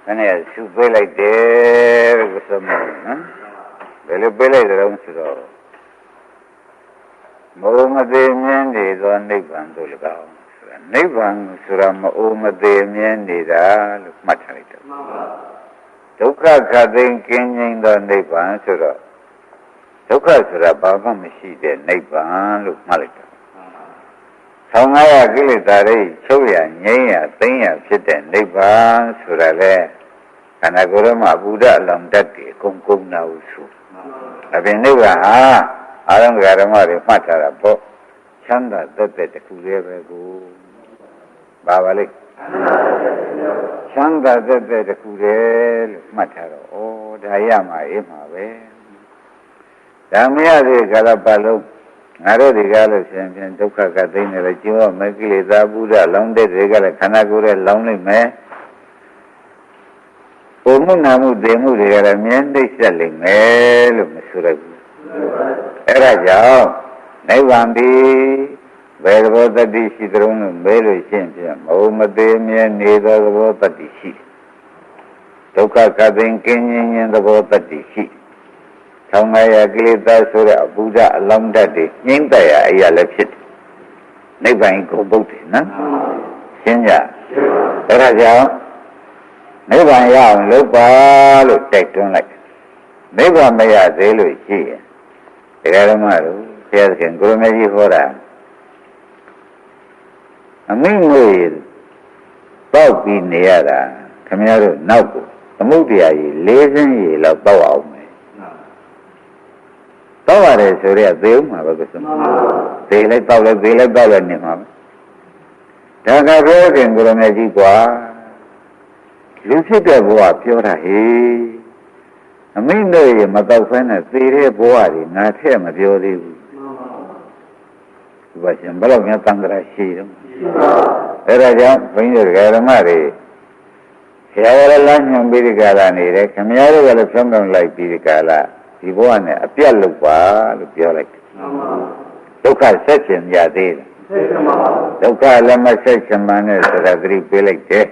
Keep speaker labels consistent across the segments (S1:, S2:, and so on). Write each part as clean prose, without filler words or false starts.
S1: Anh chụp về lại để cái sao mà về lại về lại rồi ông sửa mô mà đêm nhé rồi nếp bằng tôi là bao nếp bằng sửa mà ô mà đêm nhé ra lúc mắt thấy được dốc cả đêm kinh nghiệm rồi nếp bằng sửa dốc sửa bao mà xí để nếp bằng lúc mắt thấy được sau ngày cái lịch ta đây châu ya nhảy ya tính yaဖြစ်တဲ့နိဗ္ဗာန်ဆိုတာလေခန္ဓာကိုယ်ထဲမှာဘုရားအလောင်းတတ်တယ်ကုန်းကုန်းနာဟုဆိုအပြင်နိဗ္ဗာန်ဟာအာရုံဓမ္မတွေမှတ်ထားတာပေါ့ချမ်းသာတတ်တဲ့တစ်ခုလေးပဲကိုပါပါလိမ့်ချမ်းသာတတ်တဲ့တစ်ခုလေးလို့မှတ်ထားတော့ဩဒါရမှာအေးမှာပဲဒါမရသေးကြတော့ဘာလို့ငါတို့ဒီကားလို့ရှင်ဖြင့်ဒုက္ခကသိနေတယ်ကျိုးမကိလေသာဘုရားလောင်းတဲ့တွေကလည်းခန္ဓာကိုယ်ရဲ့လောင်းလိုက်မယ်။ဘုံမှုနာမှုတည်မှုတွေကလည်းမြဲနှိမ့်ဆက်လိမ့်မယ်လို့မဆိုရဘူး။အဲဒါကြောင့်နိဗ္ဗာန်ဒီဘယ်သဘောတတိရှိသလုံးလို့မဲလို့ရှင်းဖြင့်မဟုတ်မသေးမြဲနေသောသဘောတတိရှိဒုက္ခကသိကင်းခြင်းသဘောတတိရှိဆောင်းငါရကိလေသာဆိုတဲ့အဘုရားအလောင်းတတ်တွေငြိမ့်တရအရာလည်းဖြစ်တယ်နိဗ္ဗာန်ကိုဘုဒ္ဓနော်ရှင်းကြအဲဒါကြောင့်နိဗ္ဗာန်ရအောင်လုပ်ပါလို့တိုက်တွန်းလိုက်နိဗ္ဗာန်မရသေးလို့ရှိရင်တရားဓမ္မတို့ဆရာသခင်ကိုရမေကြီးဟောတာအမိငွေတောက်ပြီးနေရတာခင်ဗျားတို့နောက်ကိုသမုဒ္ဒရာကြီး၄စင်းကြီးလောက်တောက်အောင်တောက်ရတယ်ဆိုရဲသေဦးမှာပဲကစမသေလိုက်တောက်လိုက်သေလိုက်တောက်လိုက်နေမှာပဲဒါကပြောခင်ကိုရမေကြီးကွာလူဖြစ်တဲ့ဘဝပြောတာဟေးအမိန့်တို့ရမတောက်ဖဲနဲ့သေတဲ့ဘဝတွေငါထည့်မပြောသေးဘူးဒီပါရှင်ဘယ်တော့မှတန်ត្រာရှိတော့အဲဒါကြောင့်ဘုန်းကြီးတို့ဓမ္မတွေဆရာရလမ်းညွှန်ပြီးဒီကလာနေတယ်ခမည်းတော်ကလည်းဖြုံးဖြုံးလိုက်ပြီးဒီကလာဒီဘဝနဲ့အပြတ်လုပ်ပါလို့ပြောလိုက်တယ်ဒုက္ခဆက်ချင်ရသေးတယ်ဒုက္ခလည်းမဆက်ချင်မှနဲ့ဆိုတာသတိပေးလိုက်တယ်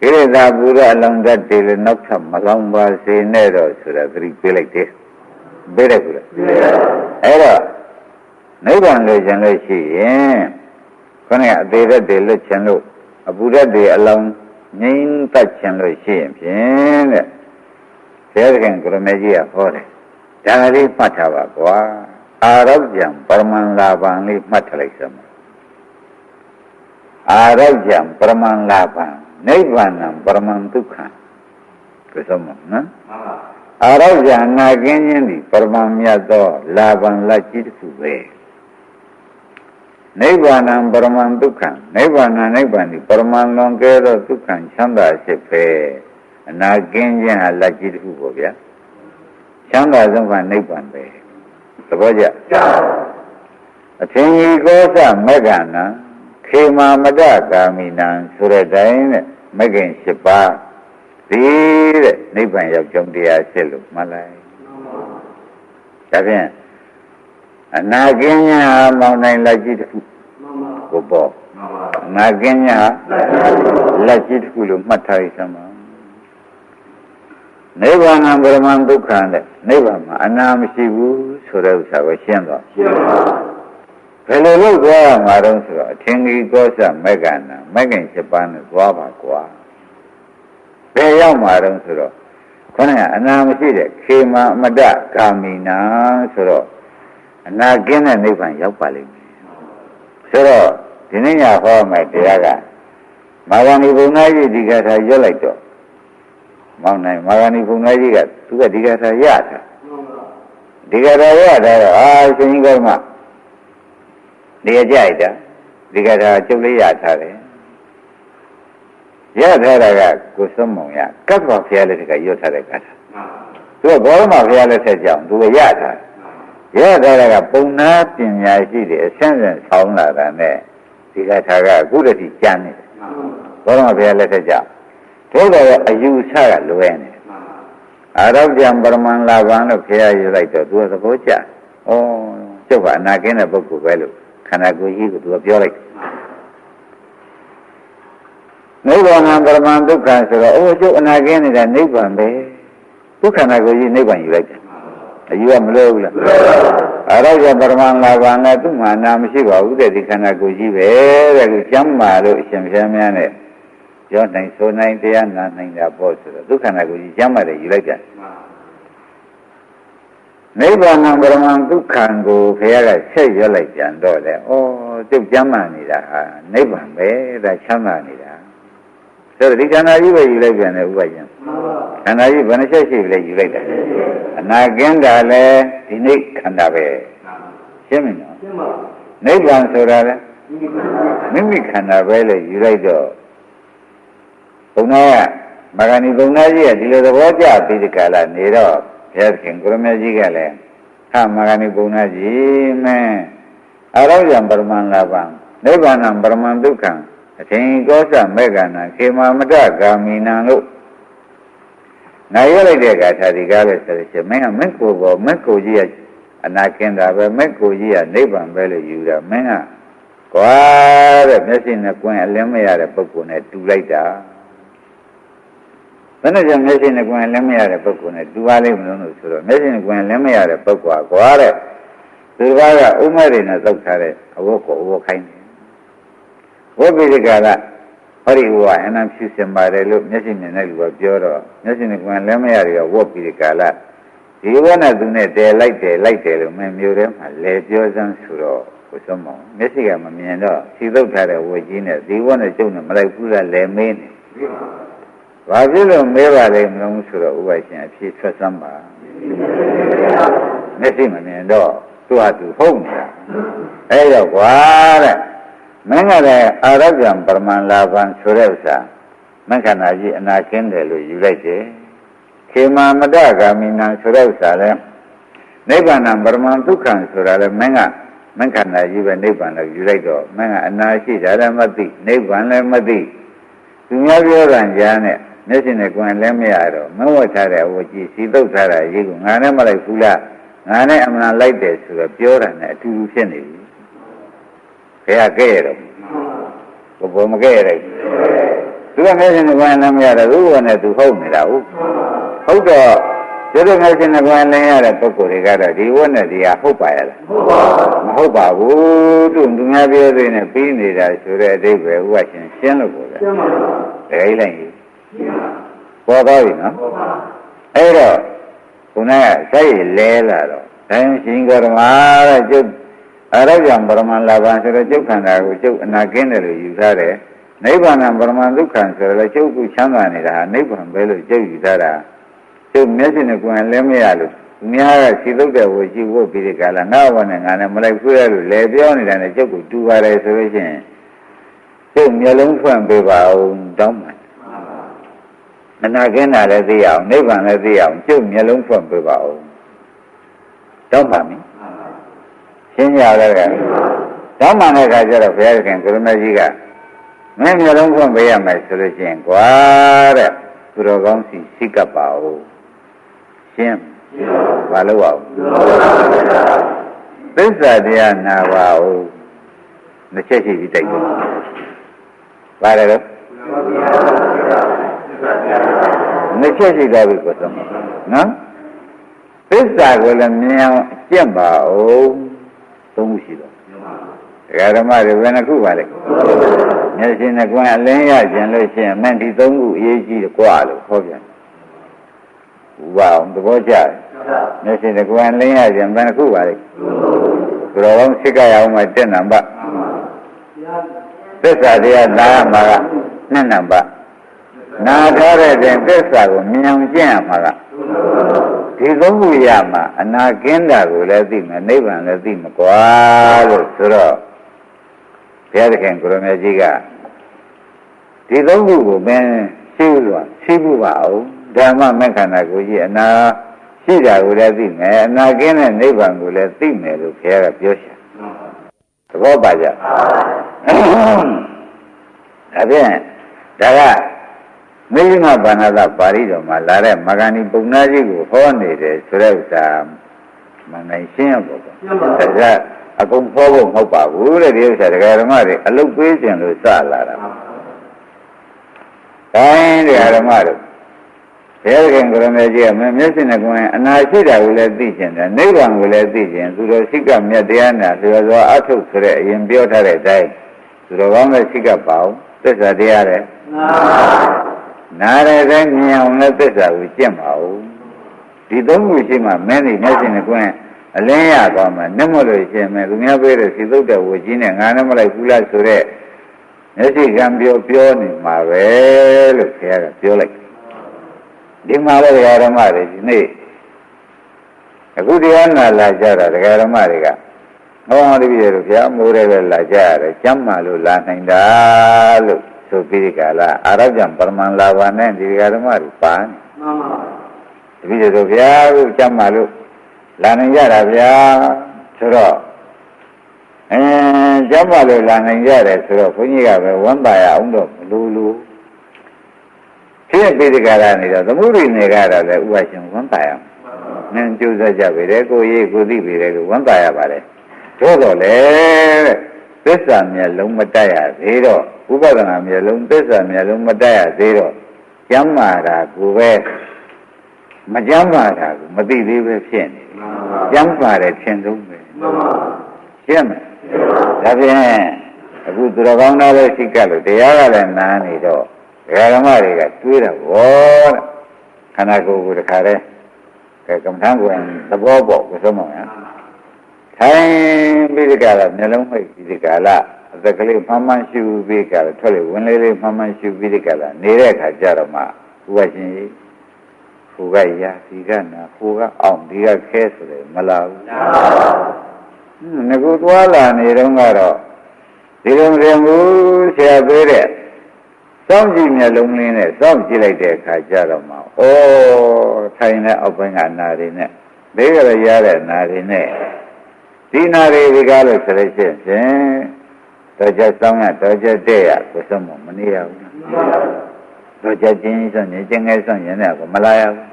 S1: ကိလေသာပူရအလုံးသတ်တယ်လည်းနောက်ထပ်မလောင်ပါစေနဲ့တော့ဆိုတာသတိပေးလိုက်တယ်ပေးတယ်ကူလားအဲ့တော့နိဗ္ဗာန်လို့ကျင်လို့ရှိရင်ခေါင်းကအသေးသက်တွေလွတ်ချင်လို့အပူဓာတ်တွေအလောင်းငြိမ်းတတ်ချင်လို့ရှိရင်ဖြင့်တဲ့ဆရာခင်ကိုရမေကြီးကဟောတယ်ဒါလေးမှတ်ထားပါကွာအာရောဂံပရမန်လာပံလေးမှတ်ထားလိုက်စမ်းအာရောဂံပရမန်လာပံနိဗ္ဗာန်ပရမန်ဒုက္ခကစမနော်အာရောဂံနာကင်းခြင်းဒီပရမန်မြတ်သောလာပံလက်ကြီးတစ်ခုပဲနိဗ္ဗာန်ပရမန်ဒုက္ခနိဗ္ဗာန်ဒီပရမန်လွန်ကဲသောဒုက္ခချမ်းသာဖြစ်ပဲအနာကင်းခြင်းဟာလက်ကြီးတစ်ခုပေါ့ဗျာချမ်းသာဆုံးကနိဗ္ဗာန်ပဲသဘောကျအထင်ကြီးကောသမဂ္ဂနာခေမာမတကာမိနံဆိုတဲ့တိုင်းနဲ့မဂ္ဂင်၈ပါးဒီတဲ့နိဗ္ဗာန်ရောက်ကြောင်းတရားဖြစ်လို့မှတ်လိုက်ဒါဖြင့်အနာကင်းခြင်းဟာမောင်းနိုင်လက်ကြီးတစ်ခုကိုပေါ့အနာကင်းခြင်းဟာလက်ကြီးတစ်ခုလို့မှတ်ထားရစမ်းပါနိဗ္ဗာန်ပရမန်ဒုက္ခတဲ့နိဗ္ဗာန်မှာအနာမရှိဘူးဆိုတဲ့ဥစ္စာကိုရှင်းတော့ရှင်းပါဘယ်လိုလုပ်သွားရမှာတော့ဆိုတော့အထင်ကြီးကောသမဂ္ဂနာမဂ္ဂင်7ပါးနဲ့သွားပါကွာဘယ်ရောက်မှာတော့ဆိုတော့ခொနကအနာမရှိတဲ့ခေမအမတဂာမိနာဆိုတော့အနာကင်းတဲ့နိဗ္ဗာန်ရောက်ပါလိမ့်မယ်ဆိုတော့ဒီနေ့ညဟောမယ်တရားကမာဂဏီဘုံသားကြီးဒီကထာရွတ်လိုက်တော့မောင်းနိုင်မာဂဏီဘုံသားကြီးကသူကဒီကထာရတာဒီကထာရတာတော့အာရှင်ကြီးကောမှနေရကြိုက်တာဒီကထာကျုပ်လေးရထားတယ်ရထားတာကကိုစွမောင်ရကပ္ပဘုရားလက်ထက်ကရွတ်ထားတဲ့ကထာသူကဘောရမဘုရားလက်ထက်ကြောင့်သူကရထားရထားတာကပုံနာပညာရှိတယ်အဆင့်ဆင့်ဆောင်းလာတာနဲ့ဒီကထာကအခုတည်းကျမ်းနေတယ်ဘောရမဘုရားလက်ထက်ကြောင့်တို့တော့အယူဆကလွဲနေအာရောဂံပရမန်လာဘံလို့ခရရလိုက်တော့သူကသဘောကျဩကျုပ်ကအနာကင်းတဲ့ပုဂ္ဂိုလ်ပဲလို့ခန္ဓာကိုယ်ကြီးကသူကပြောလိုက် နိဗ္ဗာန်ပရမဒုက္ခဆိုတော့အိုးကျုပ်အနာကင်းနေတာနိဗ္ဗာန်ပဲဒုက္ခနာကိုကြီးနိဗ္ဗာန်ယူလိုက်တယ်အယူကမလို့ဘူးလားအရောကျပရမလာပါနဲ့သူ့မှာနာမရှိပါဘူးတဲ့ဒီခန္ဓာကိုယ်ကြီးပဲတဲ့ခုကျမ်းမာလို့အရှင်ဘုရားများနဲ့ပြောနိုင်ဆိုနိုင်တရားနာနိုင်တာပေါ့ဆိုတော့ဒုက္ခနာကိုကြီးကျမ်းမာတယ်ယူလိုက်တယ်နိဗ္ဗာန်ပရမဒုက္ခကိုဘုရားကဆက်ရွက်လိုက်ပြန်တော့လေဩကျုပ်ကျမ်းမာနေတာဟာနိဗ္ဗာန်ပဲဒါချမ်းသာနေတာဆိုတော့ဒီခန္ဓာကြီးပဲယူလိုက်ပြန်တယ်ဥပယံခန္ဓာကြီးဘယ်နှချက်ရှိလဲယူလိုက်တယ်အနာကင်းတာလဲဒီနေ့ခန္ဓာပဲရှင်းမလားနိဗ္ဗာန်ဆိုတာလဲမိမိခန္ဓာပဲလေယူလိုက်တော့ဘုံနာကမဂ္ဂဏီဘုံနာကြီးကဒီလိုသဘောကျပြီးဒီကလာနေတော့ဘုရားခင်ကိုရမကြီးကလည်းဟာမဂ္ဂဏီဘုံနာကြီးမဲအရောဇံပရမန်လာပံနိဗ္ဗာန်ပရမန်ဒုက္ခံအထင်ကောသမေကနာခေမမတဂာမိနံလို့နိုင်ရလိုက်တဲ့အခါသာဒီကားပဲဆိုရင်မင်းကမင်းကိုယ်ပေါ်မင်းကိုကြီးကအနာကင်းတာပဲမင်းကိုကြီးကနိဗ္ဗာန်ပဲလို့ယူတာမင်းကကွာတဲ့မျက်စိနဲ့ကွင်းအလင်းမရတဲ့ပုဂ္ဂိုလ်နဲ့တူလိုက်တာဘယ်နဲ့ကြောင့်မျက်စိနဲ့ကွင်းအလင်းမရတဲ့ပုဂ္ဂိုလ်နဲ့တူပါလိမ့်မလို့ဆိုတော့မျက်စိနဲ့ကွင်းအလင်းမရတဲ့ပုဂ္ဂိုလ်ကကွာတဲ့သူကဥမဲ့တွေနဲ့သုတ်ထားတဲ့အဝတ်ကိုအဝတ်ခိုင်းတယ်ဝိပိဒကကဟောဒီဝါအနံဖြူစင်ပါတယ်လို့မျက်စိမြင်တဲ့လူကပြောတော့မျက်စိနဲ့ကွယ်လည်းမရရဝတ်ပြီးဒီကာလဒီဝနဲ့သူနဲ့တဲလိုက်တယ်လို့မင်းမျိုးထဲမှာလဲပြောစမ်းဆိုတော့ကိုစုံမောင်မျက်စိကမမြင်တော့စီသုတ်ထားတဲ့ဝတ်ကြီးနဲ့ဒီဝနဲ့ကျုပ်နဲ့မလိုက်ဘူးလားလဲမင်းနေဘာဖြစ်လို့မဲပါလဲမလို့ဆိုတော့ဥပရှင်အဖြစ်ဆွတ်စမ်းပါမျက်စိမမြင်တော့သူ့ဟာသူဟုတ်နေတာအဲ့တော့ကွာတဲ့မင်းကလည်းအာရဇံပရမန်လာပံဆိုတဲ့ဥစ္စာမခန္ဓာကြီးအနာကင်းတယ်လို့ယူလိုက်တယ်ခေမမတဂာမိနံဆိုတဲ့ဥစ္စာလည်းနိဗ္ဗာန်ပရမန်ဒုက္ခံဆိုတာလည်းမင်းခန္ဓာကြီးပဲနိဗ္ဗာန်လို့ယူလိုက်တော့မင်းကအနာရှိတာလည်းမသိနိဗ္ဗာန်လည်းမသိသူများပြောတာကြားနဲ့မျက်စိနဲ့ကွယ်လည်းမရတော့မဝတ်ထားတဲ့အဝတ်ကြီးစီတုတ်ထားတာရေးကငါနဲ့မလိုက်ဘူးလားငါနဲ့အမှန်လိုက်တယ်ဆိုတော့ပြောတာနဲ့အတူတူဖြစ်နေပြီဘယ်ကဲရတော့ဘယ်မကဲရလဲသူကမျက်စိနဲ့ကွယ်လည်းမရတော့သူ့ဘဝနဲ့သူဟုတ်နေတာဟုတ်တော့ဒီလိုမျက်စိနဲ့ကွယ်လည်းရတဲ့ပုဂ္ဂိုလ်တွေကတော့ဒီဝတ်နဲ့ဒီဟာဟုတ်ပါရဲ့လားမဟုတ်ပါဘူးသူများပြောသေးနဲ့ပြီးနေတာဆိုတဲ့အဓိပ္ပာယ်ဥပရှင်ရှင်းလို့ပြောတယ်ရှင်းပါဘူးတကယ်လိုက်ပေါ်သွားပြီနော်အဲ့တော့ခုနကစိုက်လဲလာတော့တိုင်းရှင်ကဓမ္မတဲ့ကျုပ်အရဇံပရမလာဘံဆိုတော့ကျုပ်ခန္ဓာကိုကျုပ်အနာကင်းတယ်လို့ယူထားတယ်နိဗ္ဗာန်ပရမဒုက္ခဆိုတော့ကျုပ်ကိုချမ်းသာနေတာဟာနိဗ္ဗာန်ပဲလို့ကျုပ်ယူထားတာကျုပ်မျက်စိနဲ့ကိုယ်လည်းမရလို့သူများကခြေသုတ်တဲ့ဝရှိဝတ်ပြီးဒီကလာငါ့ဘဝနဲ့ငါနဲ့မလိုက်ခွေးရလို့လဲပြောနေတာနဲ့ကျုပ်ကိုတူပါတယ်ဆိုလို့ရှိရင်ကျုပ်မျက်လုံးဖွင့်ပေးပါဦးတောင်းပါအနာကင်းတာလည်းသိအောင်နိဗ္ဗာန်လည်းသိအောင်ကျုပ်မျက်လုံးဖွင့်ပေးပါဦးတောင်းပါမည်ရှင်းကြတယ်ကတောင်းပါတဲ့အခါကျတော့ဘုရားခင်ကိုရမကြီးကမင်းမျက်လုံးဖွင့်ပေးရမယ်ဆိုလို့ရှိရင်ကွာတဲ့သူတော်ကောင်းစီစိတ်ကပ်ပါဦးရှင်းဘာလို့အောင်သစ္စာတရားနာပါဦးနှစ်ချက်ရှိပြီးတိုက်တယ်ပါတယ်လို့နှစ်ချက်ရှိသွားပြီကိုယ်ဆုံးနော်သစ္စာကိုလည်းမြင်အောင်ကျင့်ပါဦးသုံးခုရှိတော့ဓမ္မတွေဘယ်နှခုပါလဲမျက်စိနဲ့ကွန်းအလင်းရကျင်လို့ရှိရင်မင်းဒီသုံးခုအရေးကြီးတယ်ကွာလို့ဟောပြန်ဝါအောင်သဘောကျတယ်မျက်စိနဲ့ကွန်းအလင်းရကျင်ဘယ်နှခုပါလဲဘယ်တော့စိတ်ကရအောင်မှတက်နံပါတ်သစ္စာတရားနာမှာကနှစ်နံပါတ်နာထားတဲ့တင်သစ္စာကိုမြင်အောင်ကျင့်ရမှာကဒီသုံးခုရမှာအနာကင်းတာကိုလည်းသိမယ်နိဗ္ဗာန်လည်းသိမှာကွာလို့ဆိုတော့ဘုရားသခင်ကိုရမကြီးကဒီသုံးခုကိုမင်းရှိလို့ရှိဖို့ပါအောင်ဓမ္မမက္ခဏာကိုကြီးအနာရှိတာကိုလည်းသိမယ်အနာကင်းတဲ့နိဗ္ဗာန်ကိုလည်းသိမယ်လို့ဘုရားကပြောရှာသဘောပါကြဒါဖြင့်ဒါကမိဂမဘာနာသပါဠိတော်မှာလာတဲ့မဂ္ဂဏီပုံနာကြီးကိုဟောနေတယ်ဆိုတဲ့ဥစ္စာမနိုင်ရှင်းရပါဘူးဒါကအကုန်ဟောဖို့မဟုတ်ပါဘူးတဲ့ဒီဥစ္စာဒကာဓမ္မတွေအလုတ်ပေးခြင်းလို့စလာတာ တိုင်းတရားဓမ္မတို့ဘုရားခင်ကိုရမေကြီးကမမျက်စိနဲ့ကိုယ်အနာရှိတာကိုလည်းသိကျင်တယ်နိဗ္ဗာန်ကိုလည်းသိကျင်သူတော်ရှိကမြတ်တရားနာလျော်စွာအထုတ်ဆိုတဲ့အရင်ပြောထားတဲ့အတိုင်းသူတော်ကောင်းတဲ့ရှိကပါအောင်သစ္စာတရားတဲ့နားတဲ့တိုင်းမြင်အောင်လည်းသစ္စာကိုကျင့်ပါဦးဒီသုံးခုရှိမှမင်းဒီမျက်စိနဲ့ကိုယ်အလင်းရသွားမှနှမလို့ရှိရင်မယ်သူများပြောတဲ့စီသုတ်တဲ့ဝကြီးနဲ့ငါနဲ့မလိုက်ဘူးလားဆိုတဲ့မျက်စိကံပြောနေမှာပဲလို့ခင်ဗျားကပြောလိုက်ဒီမှာလည်းတရားဓမ္မတွေဒီနေ့အခုတရားနာလာကြတာတရားဓမ္မတွေကဟောဒီပြည်တို့ဗျာမိုးတယ်ပဲလာကြရတယ်ကျမ်းမာလို့လာနိုင်တာလို့ဆိုပြီးဒီကလာအာရဗျံပရမန်လာဘာနဲ့ဒီတရားဓမ္မတွေပါနေမှန်ပါဒီပြည်တို့ဗျာခုကျမ်းမာလို့လာနိုင်ကြတာဗျာဆိုတော့ကျမ်းမာလို့လာနိုင်ကြတယ်ဆိုတော့ဘုန်းကြီးကပဲဝမ်းပါရအောင်တော့လူဖြစ်ပြီးဒီကလာနေတော့သမုဒိနေကြတာလည်းဥပရှင်ဝမ်းပါရအောင်နင်းကျိုးစားကြပြီလေကိုရေးကိုသိပြီလေကိုဝမ်းပါရပါလေသို့တော်လေသစ္စာမျက်လုံးမတက်ရသေးတော့ဥပဒနာမျက်လုံးသစ္စာမျက်လုံးမတက်ရသေးတော့ကျမ်းမာတာကိုပဲမကျမ်းမာတာကိုမသိသေးပဲဖြစ်နေကျမ်းပါတယ်ထင်ဆုံးပဲရှင်းမလားဒါဖြင့်အခုသူတော်ကောင်းသားလည်းရှိကလို့တရားကလည်းနားနေတော့ဒကာဓမ္မတွေကတွေးတာဗောတဲ့ခန္ဓာကိုယ်ကိုတခါတည်းကမ္မထံကိုသဘောပေါက်ကိုသုံးပါမယ်ထိုင်ပြီးဒီကလာမျက်လုံးမိတ်ပြီးဒီကလာအသက်ကလေးမှန်မှန်ရှုပြီးကလာထွက်လေဝင်လေးမှန်မှန်ရှုပြီးဒီကလာနေတဲ့အခါကျတော့မှဘုရားရှင်ကြီးဟိုကရာဒီကနာဟိုကအောင်ဒီကခဲဆိုတယ်မလာဘူးငါကသွားလာနေတော့ကတော့ဒီလိုမတင်ဘူးဆရာပေးတဲ့စောင့်ကြည့်မျက်လုံးလေးနဲ့စောင့်ကြည့်လိုက်တဲ့အခါကျတော့မှဩထိုင်တဲ့အောက်ပိုင်းကနာတွေနဲ့ဘေးကရရတဲ့နာတွေနဲ့ဒီနာတွေကားလို့ဆိုလို့ရှိရင်တော့ကြစောင်းရတော့ကြတဲ့ရကိုစမမနေရဘူးတော့ကြချင်းဆိုရင်ကျင်ငယ်ဆောင်ရင်လည်းမလာရဘူး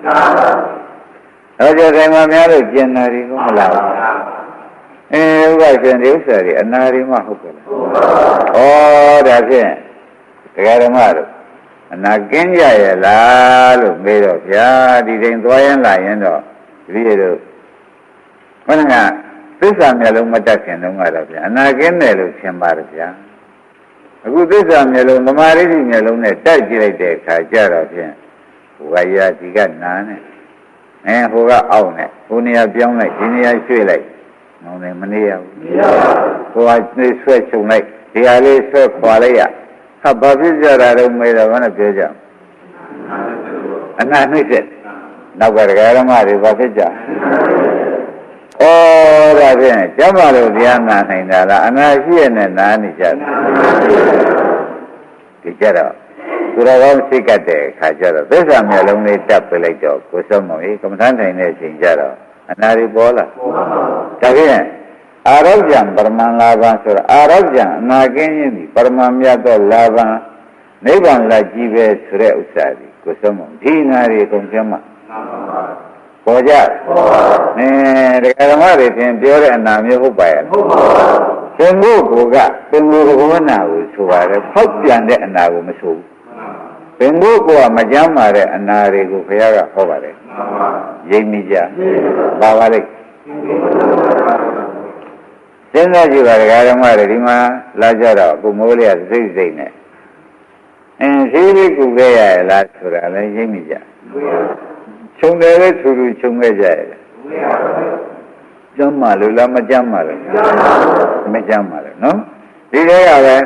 S1: တော့ကြတယ်မှများလို့ကျင်နာတွေကိုမလာဘူးဥပရှင်ဒီဥစ္စာတွေအနာတွေမှဟုတ်ကဲ့လားဩဒါဖြင့်တရားဓမ္မတို့အနာကင်းကြရဲ့လားလို့မေးတော့ဗျာဒီတိုင်းသွားရင်လာရင်တော့ဒီလိုတို့ခဏကသစ္စာမျက်လုံးမတက်ခင်တုန်းကတော့ဗျာအနာကင်းတယ်လို့ထင်ပါတယ်ဗျာအခုသစ္စာမျက်လုံးသမာဓိမျက်လုံးနဲ့တိုက်ကြည့်လိုက်တဲ့အခါကျတော့ဖြင့်ဟိုကရာဒီကနာနဲ့ဟိုကအောက်နဲ့ဟိုနေရာပြောင်းလိုက်ဒီနေရာရွှေ့လိုက်မောင်းနေမနေရဘူးဟိုကနေဆွဲချုံလိုက်ဒီဟာလေးဆွဲခွာလိုက်ရဟာဘာဖြစ်ကြတာတော့မေးတော့ဘာနဲ့ပြောကြအနာနှိမ့်ဆက်နောက်ကတရားဓမ္မတွေဘာဖြစ်ကြဩဒါဖြင့်ကျမ်းမာလို့တရားနာနိုင်တာလားအနာရှိရနဲ့နာနေကြတယ်ဒီကြတော့သူတော်ကောင်းစိတ်ကတဲ့ခါကျတော့သစ္စာမျက်လုံးလေးတက်ပြလိုက်တော့ကိုစုံမောင်ကြီးကမ္မထမ်းထိုင်တဲ့အချိန်ကျတော့အနာတွေပေါ်လာဒါဖြင့်အာရောဂံပရမန်လာဘဆိုတာအာရောဂံအနာကင်းခြင်းဒီပရမန်မြတ်သောလာဘနိဗ္ဗာန်လက်ကြီးပဲဆိုတဲ့ဥစ္စာဒီကိုစုံမောင်ဒီနာတွေအကုန်ကျမ်းမှာပေါ်ကြတရားဓမ္မတွေသင်ပြောတဲ့အနာမျိုးဟုတ်ပါရဲ့ဟုတ်ပါဘူးသင်တို့ကသင်တို့ဘဝနာကိုဆိုပါတယ်ဖောက်ပြန်တဲ့အနာကိုမဆိုဘူးသင်တို့ကမကြမ်းပါတဲ့အနာတွေကိုဘုရားကဟောပါတယ်ရိပ်မိကြပါပါလိမ့်စဉ်းစားကြည့်ပါတရားဓမ္မတွေဒီမှာလာကြတော့ကိုမိုးလေးကစိတ်စိတ်နဲ့ရှိလေးကူခဲ့ရလားဆိုတာလည်းရိပ်မိကြခြုံတယ်လေထူထူခြုံခဲ့ကြရတယ်ကျမ်းမာလို့လားမကျမ်းမာလို့မကျမ်းမာလို့နော်ဒီထဲကပဲ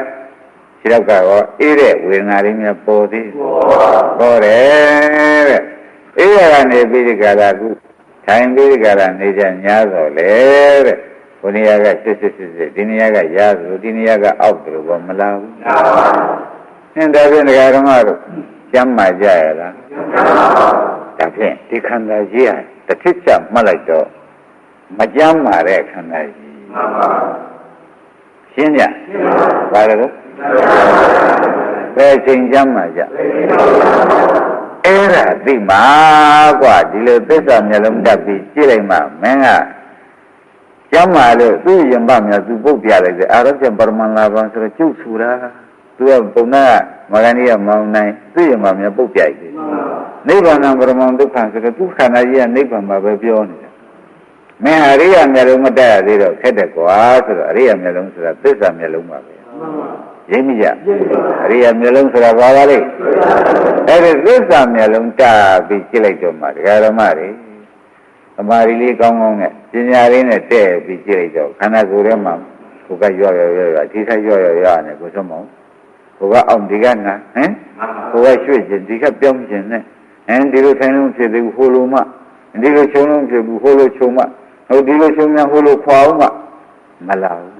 S1: ခြေတော့ကတော့အေးတဲ့ဝေဒနာလေးများပေါ်သေးပေါ်တယ်တဲ့အေးရကနေပြီးဒီကလာကုထိုင်ပြီးဒီကလာနေကြညာတော့လေတဲ့ဘုနေရာကစစ်ဒီနေရာကရဆိုဒီနေရာကအောက်တယ်ဘောမလာဘူးနင်းတယ်ပြင်တရားဓမ္မတို့ကျမ်းမာကြရလားဒါဖြင့်ဒီခန္ဓာကြီးဟာတစ်ထစ်ချမှတ်လိုက်တော့မကြမ်းမာတဲ့ခန္ဓာကြီးမှန်ပါရှင်းကြပါလို့ဘယ်ချိန်ကြမ်းမာကြအဲ့ဒါသိမှာကွာဒီလိုသစ္စာမျက်လုံးတက်ပြီးကြည့်လိုက်မှမင်းကကျမ်းမာလို့သူ့ရင်ပများသူပုတ်ပြလိုက်တယ်အာရဇ္ဇပရမန်လာဘံဆိုတော့ကျုပ်ဆိုတာ သူကပုံနာမဂန္ဒီကမောင်းနိုင်သိရမှာများပုတ်ပြိုက်တယ်နိဗ္ဗာန်ပရမဒုက္ခဆိုတော့သူခန္ဓာကြီးကနိဗ္ဗာန်မှာပဲပြောနေတာမင်းအရိယာမျက်လုံးမတက်ရသေးတော့ခက်တယ်ကွာဆိုတော့အရိယာမျက်လုံးဆိုတာသစ္စာမျက်လုံးပါပဲရင်းမိကြအရိယာမျက်လုံးဆိုတာဘာပါလဲအဲ့ဒီသစ္စာမျက်လုံးတာပြီးကြည့်လိုက်တော့မှဒကာဓမ္မတွေအမာရီလေးကောင်းကောင်းနဲ့ပညာလေးနဲ့တဲ့ပြီးကြည့်လိုက်တော့ခန္ဓာကိုယ်ထဲမှာကိုယ်ကရွထိခိုက်ရွနဲ့ကိုယ်ဆုံးမအောင်ကိုယ်ကအောင်ဒီကနာဟမ်ကိုယ်ကရွှေ့ခြင်းဒီကပြောင်းခြင်းနဲ့ဒီလိုထိုင်လုံးဖြစ်သေးဘူးဟိုလိုမှဒီလိုချုံလုံးဖြစ်ဘူးဟိုလိုချုံမှဟိုဒီလိုချုံများဟိုလိုခွာအောင်မှမလာဘူး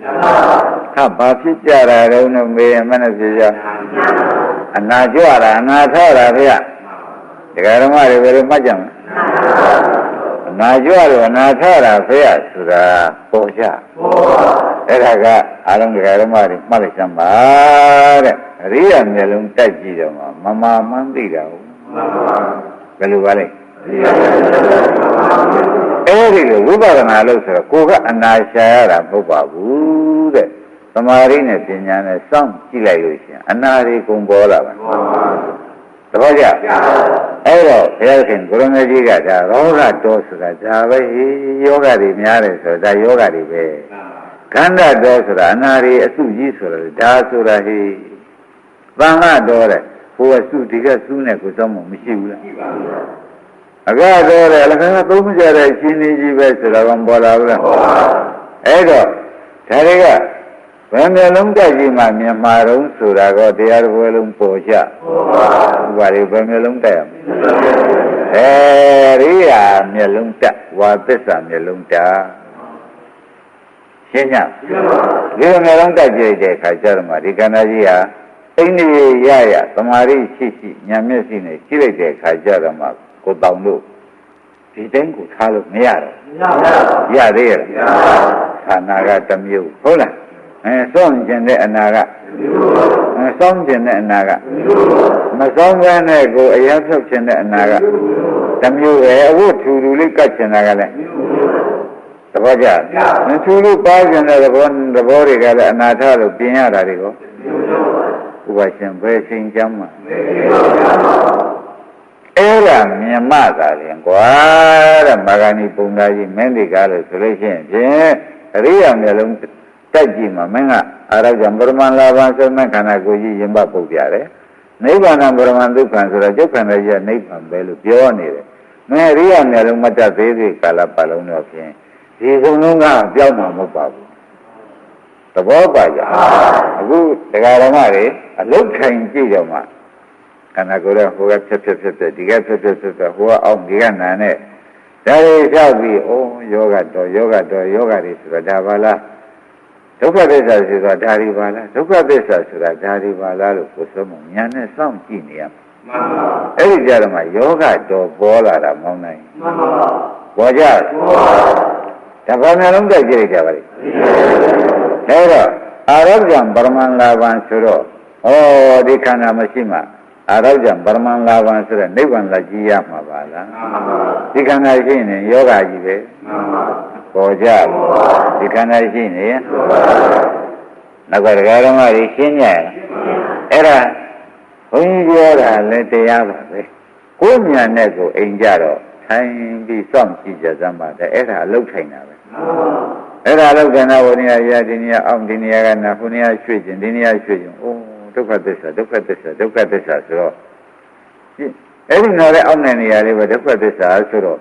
S1: ဟာဘာဖြစ်ကြတာတုံးတော့မေးရင်မနဲ့ဖြစ်ကြအနာကြွတာအနာထောတာဗျဒကာဓမ္မတွေဘယ်လိုမှတ်ကြမလဲအနာကြွလို့အနာထောတာဖေရဆိုတာပေါ်ကြအဲ့ဒါကအားလုံးဒကာဓမ္မတွေမှတ်လိုက်စမ်းပါတဲ့အရိယာမျက်လုံးတက်ကြည့်တော့မှမမှန်းသိတာဟုတ်ဘယ်လိုပါလဲအဲ့ဒီလိုဝိပဿနာလို့ဆိုတော့ကိုကအနာရှာရတာမဟုတ်ပါဘူးတဲ့သမာဓိနဲ့ပညာနဲ့စောင့်ကြည့်လိုက်လို့ရှိရင်အနာတွေကုန်ပေါ်လာပါသဘောကျအဲ့တော့ဘုရားရှင်ကိုရမကြီးကဒါရောဂတော်ဆိုတာဒါပဲယောဂတွေများတယ်ဆိုတော့ဒါယောဂတွေပဲခန္ဓာတော်ဆိုတာအနာတွေအစုကြီးဆိုတာဒါဆိုတာဟိသံဃာတော်တဲ့ဟိုကစုဒီကစုနဲ့ကိုစောင့်မှုမရှိဘူးလားအကတော့လေအလကားသုံးမကြတဲ့ရှင်နေကြီးပဲဆိုတော့ပေါ်လာဘူးလားအဲ့တော့ဒါတွေကဘယ်မျိုးလုံးတက်ကြီးမှမြန်မာတုံးဆိုတာကတရားတစ်ပွဲလုံးပေါ်ကြဘာတွေဘယ်မျိုးလုံးတက်ရမလဲရိယာမျိုးလုံးတက်ဝါသစ္စာမျိုးလုံးတက်ရှင်းညဒီမျိုးလုံးတက်ကြတဲ့အခါကျတော့မှဒီကန္နာကြီးဟာအိန္ဒိယရသမာဓိရှိညာမျက်စိနဲ့ကြည့်လိုက်တဲ့အခါကျတော့မှကိုတောင်လို့ဒီတိုင်းကိုထားလို့မရတော့ရသေးရဲ့ခန္ဓာကတစ်မျိုးဟုတ်လားစောင့်ကျင်တဲ့အနာကစောင့်ကျင်တဲ့အနာကမစောင့်ကြတဲ့ကိုအရာဖြုတ်ကျင်တဲ့အနာကတစ်မျိုးပဲအဝတ်ထူထူလေးကတ်ကျင်တာကလည်းသဘောကျမထူလို့ပါကျင်တဲ့သဘောတွေကလည်းအနာထလို့ပြင်ရတာတွေကိုဥပရှင်ဘယ်ချိန်ကြမ်းမှာအဲ့ဒါမြင်မှသာရင်ကွာတဲ့မဂ္ဂဏီပုံသားကြီးမင်းဒီကားလို့ဆိုလို့ရှိရင်ဖြင့်အရိယာမျိုးလုံးတက်ကြည့်မှာမင်းကအာရဇံပရမန်လာဘဆိုမဲ့ခန္ဓာကိုယ်ကြီးရင်ပပုတ်ပြတယ်နိဗ္ဗာန်ပရမန်ဒုက္ခဆိုတော့ကျုပ်ခန္ဓာကြီးကနိဗ္ဗာန်ပဲလို့ပြောနေတယ်မင်းအရိယာမျိုးလုံးမတက်သေးသေးကာလပတ်လုံးတော့ဖြင့်ဒီကုံလုံးကပြောင်းမှာမဟုတ်ပါဘူးသဘောပါကြအခုတရားဓမ္မတွေအလုတ်ထိုင်ကြည့်တော့မှခန္ဓာကိုယ်ကဟိုကဖြတ်ဒီကဖြတ်ဟိုကအောင်ဒီကနာနဲ့ဒါတွေလျှောက်ပြီးယောဂတွေဆိုတာဒါပါလားဒုက္ခသစ္စာဆိုတာဒါတွေပါလားဒုက္ခသစ္စာဆိုတာဒါတွေပါလားလို့ကိုယ်ဆုံးမဉာဏ်နဲ့စောင့်ကြည့်နေရမှာမှန်ပါအဲ့ဒီကြတော့မှယောဂတော်ပေါ်လာတာမောင်းနိုင်မှန်ပါပေါ်ကြဒါဘာမှလုံးတက်ကြည့်ကြပါလိမ့်အဲ့တော့အာရဇံပရမန်လာဘံဆိုတော့ဒီခန္ဓာမရှိမှအာရဇံပရမန်လာဘံဆိုတဲ့နိဗ္ဗာန်လက်ကြီးရမှာပါလားဒီခန္ဓာရှိရင်ယောဂကြီးပဲပေါ်ကြဒီခန္ဓာရှိနေနောက်ကတရားဓမ္မတွေရှင်းကြရအဲ့ဒါဘုန်းကြီးပြောတာလည်းတရားပါပဲကိုယ်ဉာဏ်နဲ့ကိုအိမ်ကြတော့ထိုင်ပြီးစောင့်ကြည့်ကြစမ်းပါတယ်အဲ့ဒါအလုတ်ထိုင်တာပဲအဲ့ဒါအလုတ်ကနာဝိနည်းရဒီနေရာအောင်ဒီနေရာကနာဟိုနေရာရွှေ့ခြင်းဒီနေရာရွှေ့ခြင်းဒုက္ခသစ္စာဆိုတော့အဲ့ဒီနားရဲ့အောက်နယ်နေရာလေးပဲဒုက္ခသစ္စာဆိုတော့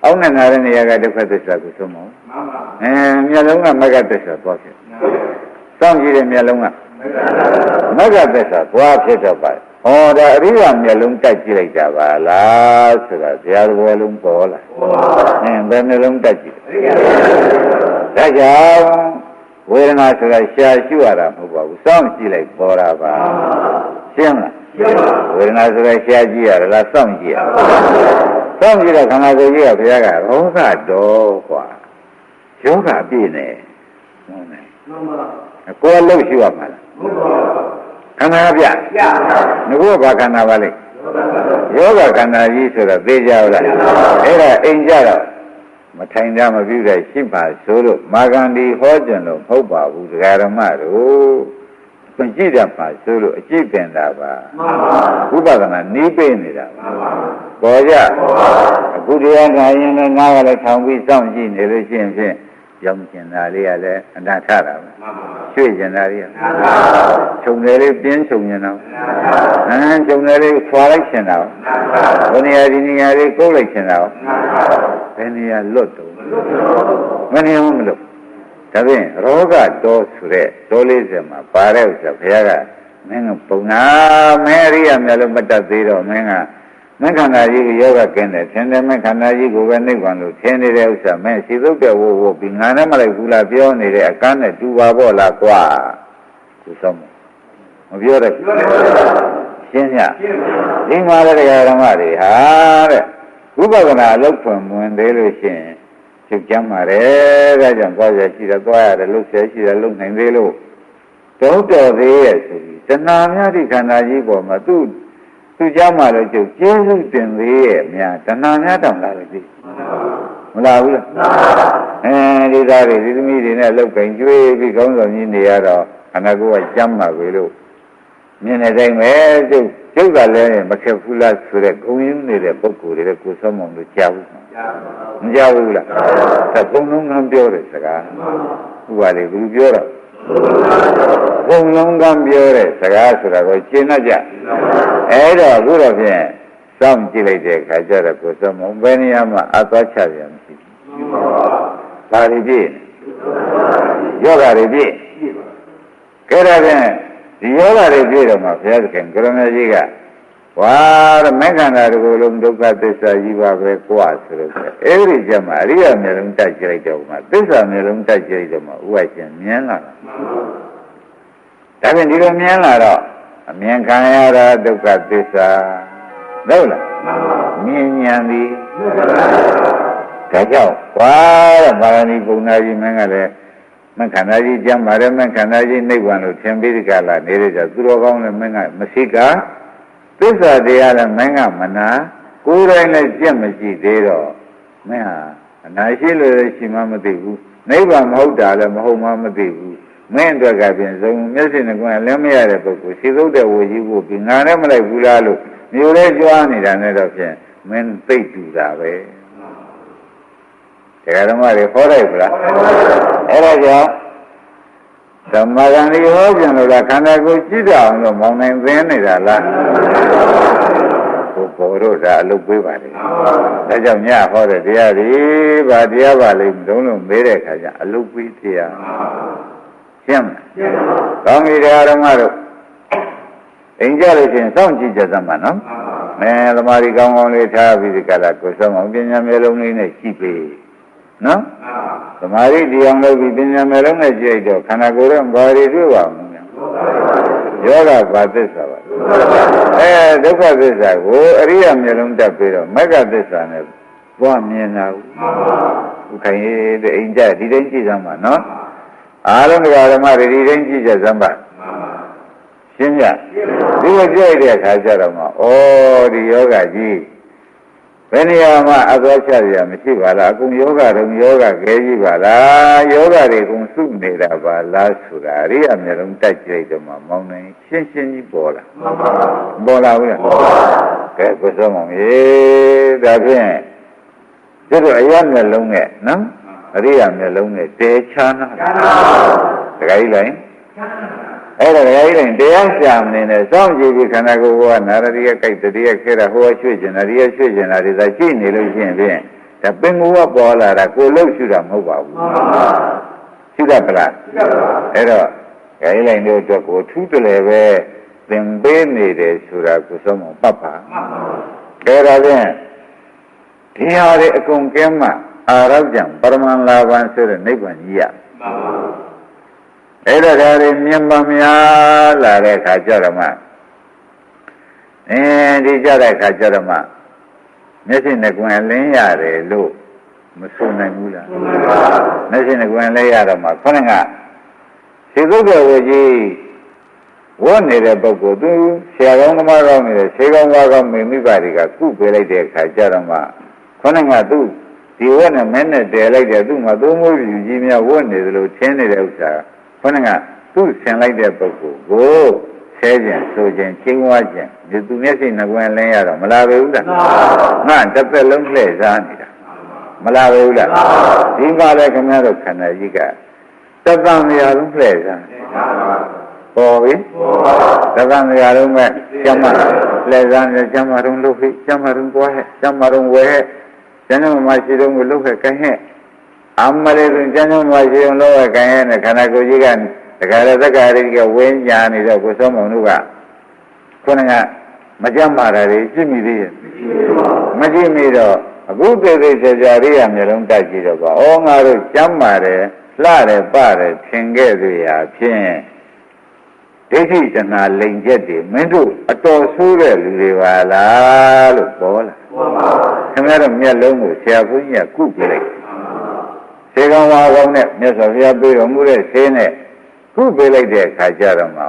S1: အောက်နယ်နားရဲ့နေရာကဒုက္ခသစ္စာကိုသုံးပါဦးမျက်လုံးကမဂ္ဂသစ္စာသွားဖြစ်စောင့်ကြည့်တဲ့မျက်လုံးကမဂ္ဂသစ္စာသွားဖြစ်တော့ပါဒါအရိယာမျက်လုံးတက်ကြည့်လိုက်တာပါလားဆိုတာတရားတော်ဘယ်လုံးပေါ်လာဘယ်မျက်လုံးတက်ကြည့်ဒါကြောင့်ဝေဒနာဆိုတာရှာရှုရတာမဟုတ်ပါဘူးစောင့်ကြည့်လိုက်ပေါ်တာပါရှင်းမလားဝေဒနာဆိုတာရှာကြည့်ရလားစောင့်ကြည့်ရစောင့်ကြည့်တဲ့ခန္ဓာကိုယ်ကြီးကဘုရားကရောဂတော်กว่าယောဂပြည့်နေဟုတ်တယ်ကိုယ်လှုပ်ရှုရမှာလားခန္ဓာပြငါကဘာခန္ဓာပါလဲယောဂခန္ဓာကြီးဆိုတော့သိကြလားအဲ့ဒါအိမ်ကြတော့မထိုင်ကြမပြုတဲ့ရှိပါဆိုလို့မာဂန္ဒီဟောကြံလို့မဟုတ်ပါဘူးဒကာရမတို့ ခွင့်ကြည့်တတ်ပါဆိုလို့အကြည့်တင်တာပါဝိပဿနာနီးပေးနေတာပါပေါ်ကြအခုတရားခံရင်လည်းငါကလည်းထောင်ပြီးစောင့်ကြည့်နေလို့ရှိရင်ဖြင့်ရောင်ကျင်တာလေးကလည်းအနာထတာပဲရွှေ့ကျင်တာလေးကခြုံတယ်လေးပြင်းခြုံကျင်တော့ခြုံတယ်လေးခွာလိုက်ကျင်တော့ဘယ်နေရာဒီနေရာလေးကုတ်လိုက်ကျင်တော့ဘယ်နေရာလွတ်တော့မနေအောင်မလို့ဒါဖြင့်ရောဂတော်ဆိုတဲ့တော်40မှာပါတဲ့ဥစ္စာဘုရားကမင်းကပုံနာမင်းအရိယာများလို့မတတ်သေးတော့မင်းကမင်းခန္ဓာကြီးကိုယောဂကင်းတယ်ထင်တယ်မင်းခန္ဓာကြီးကိုပဲနိဗ္ဗာန်လို့ထင်နေတဲ့ဥစ္စာမင်းရှိသုတ်တဲ့ဝို့ပြီးငါနဲ့မလိုက်ဘူးလားပြောနေတဲ့အကန့်နဲ့တူပါပေါ့လားကွာသူဆုံးမပြောတဲ့ရှင်းရဒီမှာလည်းတရားဓမ္မတွေဟာတဲ့ဝိပဿနာအလုပ်ဖွင့်ဝင်သေးလို့ရှိရင်ချုပ်ကြမ်းပါတယ်ဒါကြောင့်သွားရရှိတယ်သွားရတယ်လှုပ်ရှားရှိတယ်လှုပ်နိုင်သေးလို့တော့တော်သေးရဲ့ဆိုပြီးတဏှာများဒီခန္ဓာကြီးပေါ်မှာသူကြမ်းမှလည်းကျုပ်ကျေးဇူးတင်သေးရဲ့များတဏှာများတောင်လာလို့ဒီမလားဘူးလားဒီသားတွေဒီသမီးတွေနဲ့လှုပ်ကြင်ကျွေးပြီးကောင်းဆောင်ကြီးနေရတော့ခန္ဓာကိုယ်ကကြမ်းမှပဲလို့မြင်နေတိုင်းပဲကျုပ်ကလည်းမခက်ဘူးလားဆိုတဲ့ဂုံရင်းနေတဲ့ပုဂ္ဂိုလ်တွေကိုစောမောင်လို့ကြားဘူးမကြားဘူးလားဒါဘုံလုံးကပြောတဲ့စကားဥပါလေဘယ်လိုပြောတော့ဘုံလုံးကပြောတဲ့စကားဆိုတာကိုရှင်းတတ်ကြအဲ့တော့အခုတော့ဖြင့်စောင့်ကြည့်လိုက်တဲ့အခါကျတော့ကိုစောမောင်ဘယ်နေရာမှာအသွားချပြန်မရှိဘူးဒါတွေပြည့်ယောဂတွေပြည့်ကြဲတော့ဖြင့်ဒီယောဂတွေပြည့်တော့မှဘုရားသခင်ကရဏကြီးကဝါရမေခန္ဓာတကူလုံးဒုက္ခသစ္စာကြီးပါပဲကွာဆိုလို့အဲ့ဒီကျမှအရိယာမျိုးလုံးတိုက်ကြလိုက်တော့မှသစ္စာမျိုးလုံးတိုက်ကြလိုက်တော့မှဥပ္ပရှင်မြင်လာတာဒါဖြင့်ဒီလိုမြင်လာတော့အမြင်ခံရတာဒုက္ခသစ္စာဟုတ်လားမြင်ဉာဏ်သည်ဒါကြောင့်ဝါရမာရဏီပုံနာကြီးမင်းကလည်းမခန္ဓာကြီးကြမ်းပါတယ်မခန္ဓာကြီးနိဗ္ဗာန်လို့ထင်ပြီးဒီကလာနေတဲ့ကြသူတော်ကောင်းလည်းမင်းကမရှိကသစ္စာတရားလည်းမင်းကမနာကိုယ်တိုင်လည်းကြက်မရှိသေးတော့မင်းဟာအနာရှိလို့ရှိမှမသိဘူးနိဗ္ဗာန်မဟုတ်တာလည်းမဟုတ်မှမသိဘူးမင်းအတွက်ကပြင်စုံမျက်စိနဲ့ကွယ်လည်းမရတဲ့ပုဂ္ဂိုလ်ရှိသုတ်တဲ့ဝေကြီးကိုပြီးငါနဲ့မလိုက်ဘူးလားလို့မျိုးလေးကြွားနေတာနဲ့တော့ဖြင့်မင်းသိတူတာပဲတရားဓမ္မတွေဟောလိုက်ဗလားအဲ့ဒါကြောင့်သမ္မာဂန်ဒီဟောပြန်လို့လားခန္ဓာကိုယ်ကြည့်ကြအောင်လို့မောင်းနိုင်သင်းနေတာလားကိုယ်တို့ဒါအလုပ်ပေးပါလေဒါကြောင့်ညဟောတဲ့တရားတွေဗာတရားပါလိမ့်မလို့လို့မေးတဲ့အခါကျအလုပ်ပေးတရားရှင်းမလားကောင်းပြီတရားဓမ္မတို့အိမ်ကြလို့ရှိရင်စောင့်ကြည့်ကြသမှာနော်သမာဓိကောင်းကောင်းလေးထားပြီးဒီကလာကိုယ်ဆုံးအောင်ပညာမျိုးလုံးလေးနဲ့ရှိပြီနော်သမာဓိတရားလုပ်ပြီးပညာမျိုးလုံးနဲ့ကြည့်တော့ခန္ဓာကိုယ်ရဲ့ဘာတွေတွေ့ပါမလဲယောဂဘာသစ္စာပါဒုက္ခသစ္စာကိုအရိယာမျိုးလုံးတက်ပြီးတော့မဂ္ဂသစ္စာနဲ့ဘွားမြင်တာဥခိုင်တဲ့အိမ်ကြဒီတိုင်းကြည့်စမ်းပါနော်အားလုံးဓမ္မတွေဒီတိုင်းကြည့်ကြစမ်းပါရှင်းပြဒီလိုကြည့်တဲ့အခါကျတော့မှဩဒီယောဂကြီးဘယ်နေရာမှာအသွားချရမရှိပါလားအကုန်ယောဂတုံယောဂခဲကြီးပါလားယောဂတွေအကုန်စုနေတာပါလားဆိုတာအရိယာမျက်လုံးတိုက်ကြည့်တော့မှမောင်းနေရှင်းရှင်းကြီးပေါ်လာပေါ်လာဘူးလားကဲကိုစောမောင်ရေဒါဖြင့်ကျတော့အရာမျက်လုံးနဲ့နော်အရိယာမျက်လုံးနဲ့တဲချာနာတခါကြီးလိုက်အဲ့ဒါတရားကြီးတရားရှာမနေနဲ့စောင့်ကြည့်ပြီးခန္ဓာကိုယ်ကနာရတိယကြိုက်တတိယခဲတာဟိုကရွှေ့ကျင်တာဒီကရွှေ့ကျင်တာဒီသာကြည့်နေလို့ရှိရင်ဖြင့်ဒါပင်ကိုယ်ကပေါ်လာတာကိုယ်လို့ရှုတာမဟုတ်ပါဘူးရှုတတ်ပလားအဲ့တော့တရားကြီးတို့အတွက်ကိုထူးတလည်းပဲသင်ပေးနေတယ်ဆိုတာကိုဆုံးမပတ်ပါကဲဒါဖြင့်ဒီဟာတွေအကုန်ကဲမှအာရောကြံပရမန်လာဘံဆိုတဲ့နိဗ္ဗာန်ကြီးရအဲ့ဒါတွေမြင်ပါများလာတဲ့အခါကျတော့မှဒီကြတဲ့အခါကျတော့မှမျက်စိနဲ့ကွယ်လင်းရတယ်လို့မဆိုနိုင်ဘူးလားမျက်စိနဲ့ကွယ်လင်းရတော့မှခေါင်းကစေသုတ်တော်ဝကြီးဝတ်နေတဲ့ပုဂ္ဂိုလ်သူဆရာကောင်းသမားကောင်းနေတဲ့ခြေကောင်းဝါကောင်းမိမိပါတွေကကုပေးလိုက်တဲ့အခါကျတော့မှခေါင်းကသူဒီဝတ်နဲ့မဲနဲ့တည်လိုက်တယ်သူ့မှာသုံးမိုးယူကြီးများဝတ်နေသလိုထင်းနေတဲ့ဥစ္စာခေါင်းက သူ့ဆင်လိုက်တဲ့ပုဂ္ဂိုလ်ကိုဆဲခြင်းဆိုခြင်းချင်းဝါခြင်းဒီသူမျက်စိနှကွင်းလင်းရတော့မလာပဲဘူးလားငါတစ်သက်လုံးလှည့်စားနေတာမလာပဲဘူးလားဒီမှာလည်းခင်ဗျားတို့ခန္ဓာကြီးကတသံမရလုံးလှည့်စားပေါ်ပြီတသံမရလုံးမဲ့ကျမ်းမာလှည့်စားနေကျမ်းမာတော့လုပ်ပြီကျမ်းမာတော့ပွားဟဲ့ကျမ်းမာတော့ဝဲဟဲ့ကျမ်းမာမရှိတော့ကိုလုပ်ဟဲ့ကိုင်းဟဲ့အမလေးဆိုကျမ်းမာမရှိအောင်လုပ်ဟဲ့ကိုင်းဟဲ့နဲ့ခန္ဓာကိုယ်ကြီးကတခါတည်းသက္ကာရိကဝင်းညာနေတော့ကိုစောမောင်တို့ကခုနကမကြမ်းမာတာတွေကြည့်မိသေးရဲ့မကြည့်မိတော့အခုသေးသေးချာချာရိယာမျိုးလုံးတက်ကြည့်တော့ဩငါတို့ကြမ်းမာတယ်လှတယ်ပတယ်ထင်ခဲ့သေးရာဖြင့်ဒိဋ္ဌိတဏှာလိန်ချက်တွေမင်းတို့အတော်ဆိုးတဲ့လူတွေပါလားလို့ပေါ်လာခင်ဗျားတို့မျက်လုံးကိုဆရာဘုန်းကြီးကကုပြလိုက်ဆေးကောင်းဝါကောင်းနဲ့မြတ်စွာဘုရားပြေတော်မူတဲ့ဆေးနဲ့ခုပေးလိုက်တဲ့အခါကျတော့မှဩ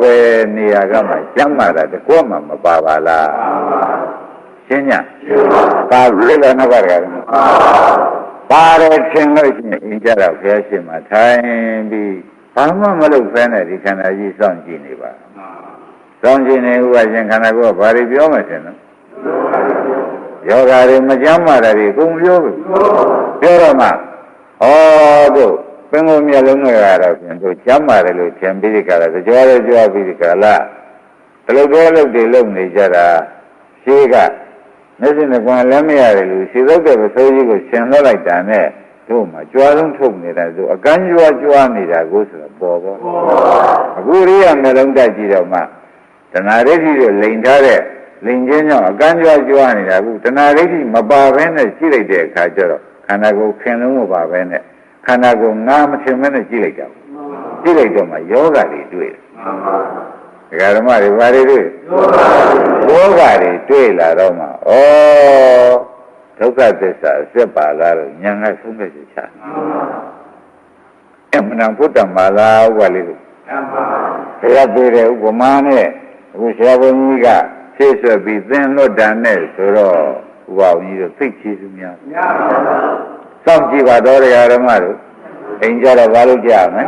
S1: ဘယ်နေရာကမှကျမ်းမာတာတကွမှမပါပါလားရှင်းညပါလိလနဘာကပါတယ်ထင်လို့ရှိရင်အင်းကြတော့ဘုရားရှင်မှာထိုင်ပြီးဘာမှမလုပ်ဖဲနဲ့ဒီခန္ဓာကြီးစောင့်ကြည့်နေပါစောင့်ကြည့်နေဥပါရှင်ခန္ဓာကိုယ်ကဘာတွေပြောမှရှင်နော်ယောဂါတွေမကျမ်းမာတာတွေအကုန်ပြောပြီပြောတော့မှဩတို့ပင်ကိုမျက်လုံးတွေကတော့ပြန်တို့ကျမ်းမာတယ်လို့ထင်ပြီးဒီကလာကြွားလည်းကြွားပြီးဒီကလာတလူတော်လုပ်တွေလုပ်နေကြတာရှိကမျက်စိနဲ့ကွန်လည်းမရတယ်လို့ရှိသောတဲ့ပစိုးကြီးကိုရှင်လွှတ်လိုက်တာနဲ့တို့မှကြွားလုံးထုတ်နေတာဆိုအကန်းကြွားကြွားနေတာကိုဆိုတော့ပေါ်ပေါ်အခုရိယာမျက်လုံးတက်ကြည့်တော့မှတဏှာဒိဋ္ဌိတွေလိန်ထားတဲ့လိန်ချင်းကြောင့်အကန်းကြွားကြွားနေတာအခုတဏှာဒိဋ္ဌိမပါဘဲနဲ့ကြည့်လိုက်တဲ့အခါကျတော့ခန္ဓာကိုယ်ခင်လုံးမပါဘဲနဲ့ခန္ဓာကိုယ်ငါမထင်မဲနဲ့ကြည့်လိုက်ကြဘူးကြည့်လိုက်တော့မှယောဂတွေတွေ့တယ်ဒကာဓမ္မတွေဘာတွေတွေ့ယောဂတွေတွေ့လာတော့မှဩဒုက္ခသစ္စာစစ်ပါလားလို့ဉာဏ်ကဆုံးဖြတ်ချက်ချအမှန်တန်ဘုဒ္ဓမာလာဥပလေးကိုဘုရားပြေတဲ့ဥပမာနဲ့အခုဆရာဘုန်းကြီးကဖြည့်ဆွက်ပြီးသင်လွတ်တာနဲ့ဆိုတော့ဥပအောင်ကြီးတို့သိချေစုများစောင့်ကြည့်ပါတော့တရားဓမ္မတို့အိမ်ကြတော့ဘာလို့ကြားမလဲ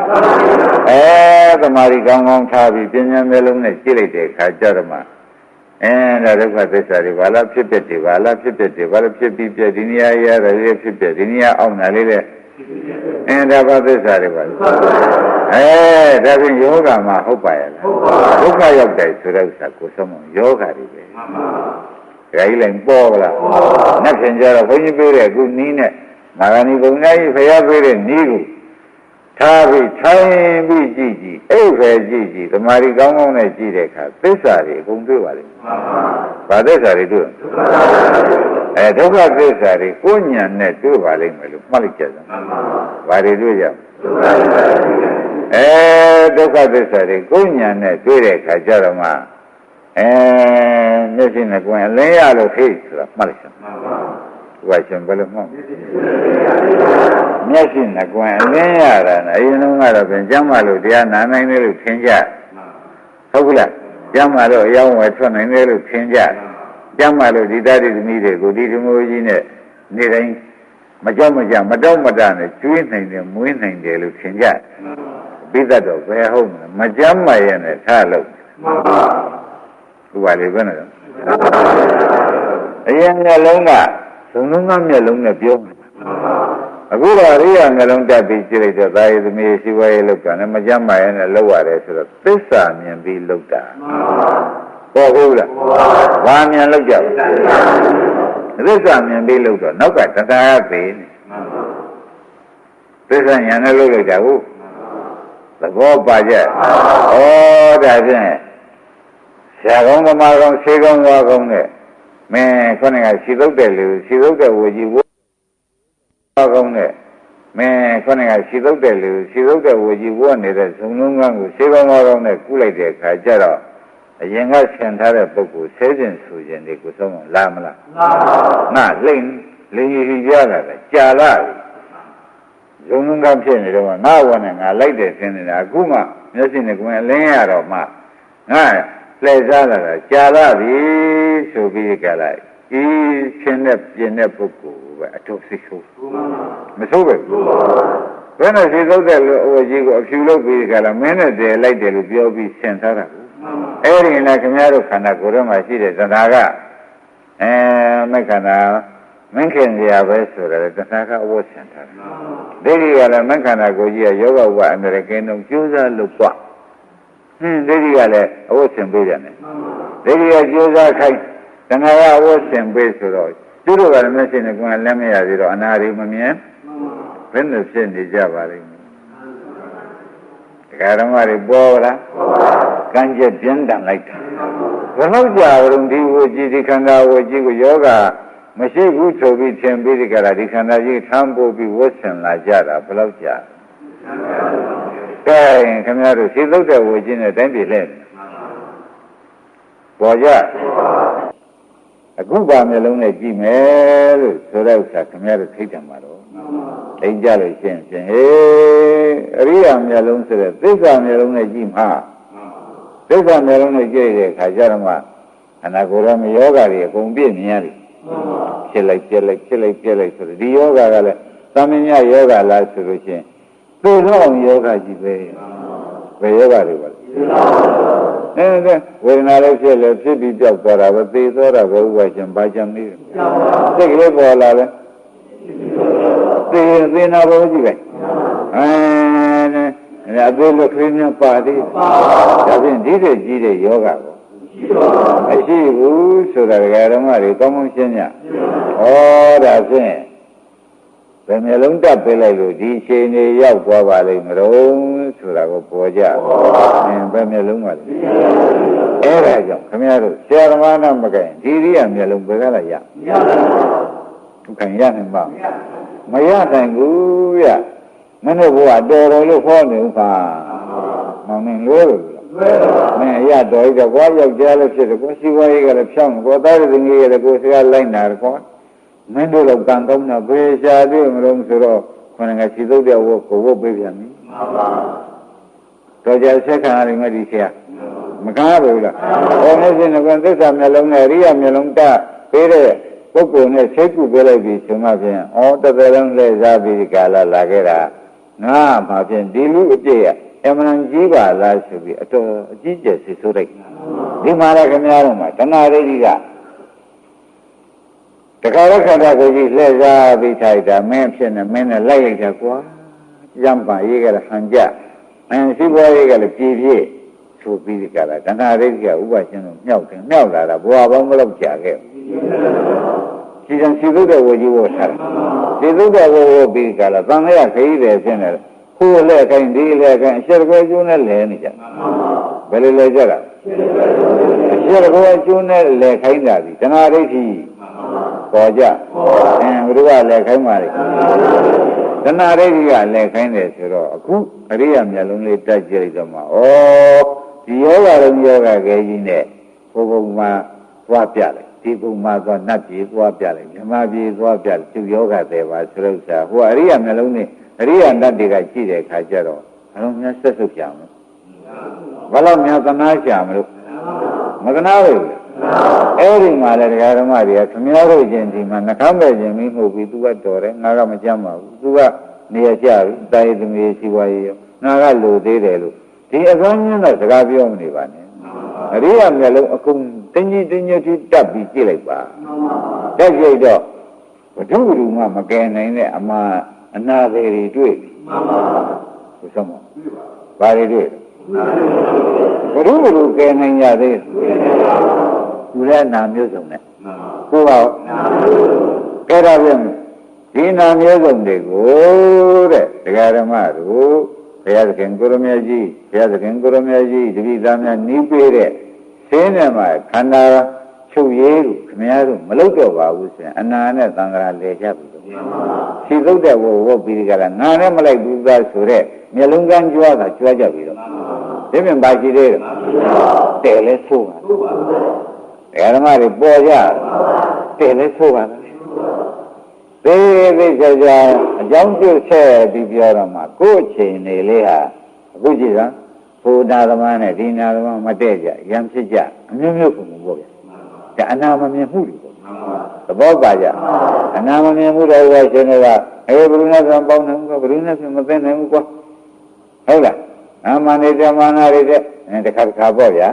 S1: သမာဓိကောင်းကောင်းထားပြီးပညာမျိုးလုံးနဲ့ကြည့်လိုက်တဲ့အခါကျတော့မှဒါဒုက္ခသစ္စာတွေဘာလားဖြစ်ပြတယ်ဘာလားဖြစ်ပြတယ်ဘာလို့ဖြစ်ပြီးပြဒီနေရာရတယ်ဖြစ်ပြဒီနေရာအောင်တာလေးလေဒါဘာသစ္စာတွေပါလဲဒါဖြင့်ယောဂမှာဟုတ်ပါရဲ့လားဒုက္ခရောက်တယ်ဆိုတဲ့ဥစ္စာကိုဆုံးမယောဂတွေပဲဒါကြီးလည်းပေါ်ကလားနှစ်ခင်ကြတော့ဘုန်းကြီးပြောတဲ့အခုနီးနဲ့မာဂဏီဘုံကြီးဖရာပေးတဲ့နီးကိုထားပြီးထိုင်ပြီးကြည့်ကြည့်အဲ့ပဲကြည့်ကြည့်သမာဓိကောင်းကောင်းနဲ့ကြည့်တဲ့အခါသစ္စာတွေအကုန်တွေ့ပါလိမ့်မယ်။ဘာသစ္စာတွေတွေ့ဒုက္ခသစ္စာတွေကိုဉာဏ်နဲ့တွေ့ပါလိမ့်မယ်လို့မှတ်လိုက်ကြစမ်း။ဘာတွေတွေ့ကြဒုက္ခသစ္စာတွေကိုဉာဏ်နဲ့တွေ့တဲ့အခါကျတော့မှမျက်စိနဲ့ကိုယ်အလင်းရလို့ဟိတ်ဆိုတာမှတ်လိုက်စမ်း။ဘာရှင်ဘယ်လိုမှမမျက်စိနဲ့ကွယ်အလင်းရတာနဲ့အရင်တုန်းကတော့ပြန်ကျမ်းမာလို့တရားနာနိုင်တယ်လို့ထင်ကြဟုတ်ကလားကျမ်းမာလို့အယောင်းဝယ်ထွက်နိုင်တယ်လို့ထင်ကြကျမ်းမာလို့ဒီသားဒီသမီးတွေကိုဒီဓမ္မကြီးနဲ့နေတိုင်းမကြောက်မကြမတော့မတနဲ့ကျွေးနိုင်တယ်မွေးနိုင်တယ်လို့ထင်ကြပိဿတ်တော့ဘယ်ဟုတ်မကျမ်းမာရဲ့နဲ့ထားလို့ဥပါလေဘယ်နဲ့အရင်ကလုံးကသုံးလုံးကမျက်လုံးနဲ့ပြောအခုတော့ရိယာမျက်လုံးတက်ပြီးကြည့်လိုက်တော့သာယသမီးရှိဝဲလောက်တာနဲ့မကြမ်းမာရဲ့နဲ့လောက်ရတယ်ဆိုတော့သစ္စာမြင်ပြီးလောက်တာဟုတ်ဘူးလားဘာမြင်လောက်ကြသစ္စာမြင်ပြီးလောက်တော့နောက်ကတရားသေးနေသစ္စာညာနဲ့လောက်လိုက်တာဟုတ်သဘောပါကြဒါဖြင့်ဆရာကောင်းသမားကောင်းဆေးကောင်းဝါကောင်းနဲ့မင်းခေါင်းကရှိသုတ်တဲ့လူရှိသုတ်တဲ့ဝေကြီးဝါကောင်းနဲ့မင်းခေါင်းကရှိသုတ်တဲ့လူရှိသုတ်တဲ့ဝေကြီးဝါနေတဲ့ဇုံလုံးကန်းကိုဆေးကောင်းဝါကောင်းနဲ့ကုလိုက်တဲ့အခါကျတော့အရင်ကဆင်ထားတဲ့ပုဂ္ဂိုလ်ဆဲခြင်းဆိုခြင်းတွေကိုသုံးလာမလားငါလိမ့်ကြီးပြလာတယ်ကြာလာဇုံလုံးကန်းဖြစ်နေတော့ငါဝါနဲ့ငါလိုက်တယ်ဆင်းနေတာအခုမှမျက်စိနဲ့ကိုယ်အလင်းရတော့မှငါလှည့်စားလာတာကြာလာပြီဆိုပြီးကြလိုက်ဒီရှင်နဲ့ပြင်တဲ့ပုဂ္ဂိုလ်ပဲအထုပ်စိတ်ဆိုးမဆိုးပဲ ဘယ်နဲ့စီသုတ်တဲ့ဟိုကြီးကိုအဖြူလုပ်ပြီးကြလားမင်းနဲ့တည်းလိုက်တယ်လို့ပြောပြီးဆင်ထားတာအဲ့ဒီနဲ့ခင်ဗျားတို့ခန္ဓာကိုယ်ထဲမှာရှိတဲ့သဏ္ဍာကမက္ခဏာမင်းခင်စရာပဲဆိုတယ်သဏ္ဍာကအဝတ်ဆင်ထားတယ်ဒိဋ္ဌိကလည်းမက္ခဏာကိုကြီးကယောဂဝအန္တရာယ်ကင်းတော့ကျိုးစားလို့ပွားဒိဋ္ဌိကလည်းအဝတ်ဆင်ပေးတယ်နဲ့ဒိဋ္ဌိကကျိုးစားခိုင်းသဏ္ဍာကအဝတ်ဆင်ပေးဆိုတော့သူတို့ကလည်းမရှိနေကွန်းလက်မရသေးတော့အနာရီမမြင်ဘယ်နဲ့ဖြစ်နေကြပါလိမ့်မယ်တရားဓမ္မတွေပေါ်လားကံကြက်ပြင်းတန်လိုက်တာဘယ်လောက်ကြာကြုံဒီဝကြီးဒီခန္ဓာဝကြီးကိုယောဂမရှိဘူးဆိုပြီးထင်ပြီးဒီကရာဒီခန္ဓာကြီးထမ်းပို့ပြီးဝတ်ဆင်လာကြတာဘယ်လောက်ကြာကဲခင်ဗျားတို့ရှင်းလို့တဲ့ဝကြီးနဲ့တိုင်းပြည်လဲပေါ်ကြအခုပါမျိုးလုံးနဲ့ကြည့်မယ်လို့ဆိုတဲ့ဥစ္စာခင်ဗျားတို့သိတယ်မှာတော့သိကြလို့ရှင်းဟေးအရိယာမျိုးလုံးဆိုတဲ့သစ္စာမျိုးလုံးနဲ့ကြည့်မှာသစ္စာမျိုးလုံးနဲ့ကြည့်တဲ့အခါကျတော့မှအနာကိုယ်ရမယောဂတွေအကုန်ပြည့်မြင်ရတယ်ဖြစ်လိုက်ပြက်လိုက်ဖြစ်လိုက်ပြက်လိုက်ဆိုတော့ဒီယောဂကလည်းသမင်ညယောဂလားဆိုလို့ရှိရင်သိတော့ယောဂကြီးပဲဘယ်ယောဂတွေပါလဲဝေဒနာလည်းဖြစ်လည်းဖြစ်ပြီးပြောက်သွားတာပဲသိသွားတာပဲဥပရှင်ဘာကြောင့်နေစိတ်ကလေးပေါ်လာလဲသိနာဘောကြည့်ပဲအသေးလက်ခင်းများပါသေးဒါဖြင့်ဒီတဲ့ကြီးတဲ့ယောဂကိုမရှိဘူးဆိုတာဓမ္မတွေကောင်းကောင်းရှင်းညဩဒါဖြင့်ဘယ်မျိုးလုံးတက်ပေးလိုက်လို့ဒီချိန်နေရောက်သွားပါလိမ့်မလို့ဆိုတာကိုပေါ်ကြဘယ်မျိုးလုံးပါလဲအဲ့ဒါကြောင့်ခင်ဗျားတို့ဆရာသမားနာမကင်ဒီရိယာမျိုးလုံးဘယ်ကလာရဒုက္ခရနိုင်ပါမရနိုင်ဘူးရမင်းတို့ဘုရားတော်တော်လို့ခေါ်နေဥပါမောင်နေလို့မင်းရတော်ကြီးကဘွားယောက်ျားလည်းဖြစ်တယ်ကိုစီဝါရေးကလည်းဖြောင်းကိုသားရည်ငယ်လည်းကိုစကားလိုက်နာတယ်ကောမင်းတို့တော့ကံကောင်းတာဘယ်ရှာတွေ့မလို့ဆိုတော့ခொနကစီသုတ်တဲ့ဝတ်ကိုဝတ်ပေးပြန်ပြီမှန်ပါတော်ကြဆက်ခံရမယ်ဒီဆရာမကားဘူးလားဟောနေစဉ်ကသစ္စာမျက်လုံးနဲ့ရိယာမျက်လုံးတပေးတဲ့ပုဂ္ဂိုလ်နဲ့စိတ်ကူပေးလိုက်ပြီးဆိုမှဖြင့်ဩတသက်လုံးလဲစားပြီးကာလလာခဲ့တာငါမှဖြင့်ဒီလူအပြည့်ရအမှန်ကြီးပါလားဆိုပြီးအတော်အကြီးကျယ်စိတ်ဆိုးလိုက်ဒီမှာလည်းခင်ဗျားတို့မှာတဏှာဒိဋ္ဌိကတခါတော့ခန္ဓာကိုယ်ကြီးလှည့်စားပြီးထိုက်တာမင်းဖြစ်နေမင်းနဲ့လိုက်လိုက်တာကွာကြမ်းပါရေးကလည်းဟန်ကြစီးပွားရေးကလည်းပြည်ပြည့်ဆိုပြီးဒီကလာတဏှာဒိဋ္ဌိကဥပရှင်တို့မြောက်တယ်မြောက်လာတာဘဝပေါင်းမလို့ကြာခဲ့စီစံစီသုတ်တဲ့ဝကြီးဝတ်ထားတယ်စီသုတ်တဲ့ဝပြီးဒီကလာသံဃာခရီးတယ်ဖြစ်နေတယ်ခိုးလက်ခိုင်းဒီလက်ခိုင်းအရှက်ကွဲကျိုးနဲ့လဲနေကြဘယ်လိုလဲကြတာအရှက်ကွဲကျိုးနဲ့လဲခိုင်းတာဒီတဏှာဒိဋ္ဌိပေါ်ကြဘုရားလည်းခိုင်းပါလေတဏှာဒိဋ္ဌိကလည်းခိုင်းတယ်ဆိုတော့အခုအရိယာမျက်လုံးလေးတက်ကြည့်လိုက်တော့မှဩဒီယောဂလုံးယောဂကဲကြီးနဲ့ဘုံဘုံမှာသွားပြလိုက်ဒီဘုံမှာသွားနတ်ပြေသွားပြလိုက်မြမပြေသွားပြလိုက်သူယောဂတယ်ပါဆိုလို့ဆိုတာဟိုအရိယာမျက်လုံးနဲ့အရိယာနတ်တွေကကြည့်တဲ့အခါကျတော့အလုံးများဆက်ဆုပ်ကြမလို့ဘာလို့များသနာကြမလို့မသနာဘူးအဲ့ဒီမှာလည်းတရားဓမ္မတွေကခမည်းတော်ချင်းဒီမှာနှခမ်းပဲခြင်းမိမှုပြီးသူကတော်တယ်ငါကမကြမ်းပါဘူးသူကနေရကြပြီတာယသမီးရှိဝါရေးငါကလိုသေးတယ်လို့ဒီအစွမ်းညင်းတော့စကားပြောမနေပါနဲ့အရိယာမျက်လုံးအကုန်တင်းကြီးတင်းကြီးထိတက်ပြီးကြည့်လိုက်ပါတက်ကြည့်တော့ဘုဒ္ဓဂုမှမကယ်နိုင်တဲ့အမှားအနာသေးတွေတွေ့မှန်ပါဘုဆုံးပါဘာတွေတွေ့ဘုဒ္ဓဂုကယ်နိုင်ရသေးသူလည်းနာမျိုးစုံနဲ့ကိုယ်ကကဲဒါပြန်ဒီနာမျိုးစုံတွေကိုတဲ့တရားဓမ္မတို့ဘုရားသခင်ကိုရမကြီးဘုရားသခင်ကိုရမကြီးတပိသားများနီးပေးတဲ့ဆင်းရဲမှာခန္ဓာချုပ်ရည်ကိုခင်ဗျားတို့မလုပ်တော့ပါဘူးဆိုရင်အနာနဲ့သံဃာလဲကြပြီစီသုတ်တဲ့ဝတ်ပြီးကြတာငါနဲ့မလိုက်ဘူးသားဆိုတဲ့မျက်လုံးကန်းကြွားတာကြွားကြပြီတော့ဒီပြင်ပါရှိသေးတယ်လဲဆိုးပါတရားဓမ္မတွေပေါ်ကြတယ်လဲဆိုးပါလားသေးချာချာအကြောင်းပြုဆက်ပြီးပြောတော့မှကိုယ်အချိန်နေလေးဟာအခုကြည့်စမ်းဘုရားသမားနဲ့ဒီနာသမားမတည့်ကြရံဖြစ်ကြအမျိုးမျိုးပုံပေါ့ဗျာဒါအနာမမြင်မှုတွေပေါ့သဘောပါကြအနာမမြင်မှုတွေပဲရှင်တွေက ဘယ်လိုနဲ့ဆိုပေါင်းတယ်ကွာဘယ်လိုနဲ့ဆိုမသိနိုင်ဘူးကွာဟုတ်လားအမှန်တရားမာနတွေတဲ့တခါတခါပေါ့ဗျာ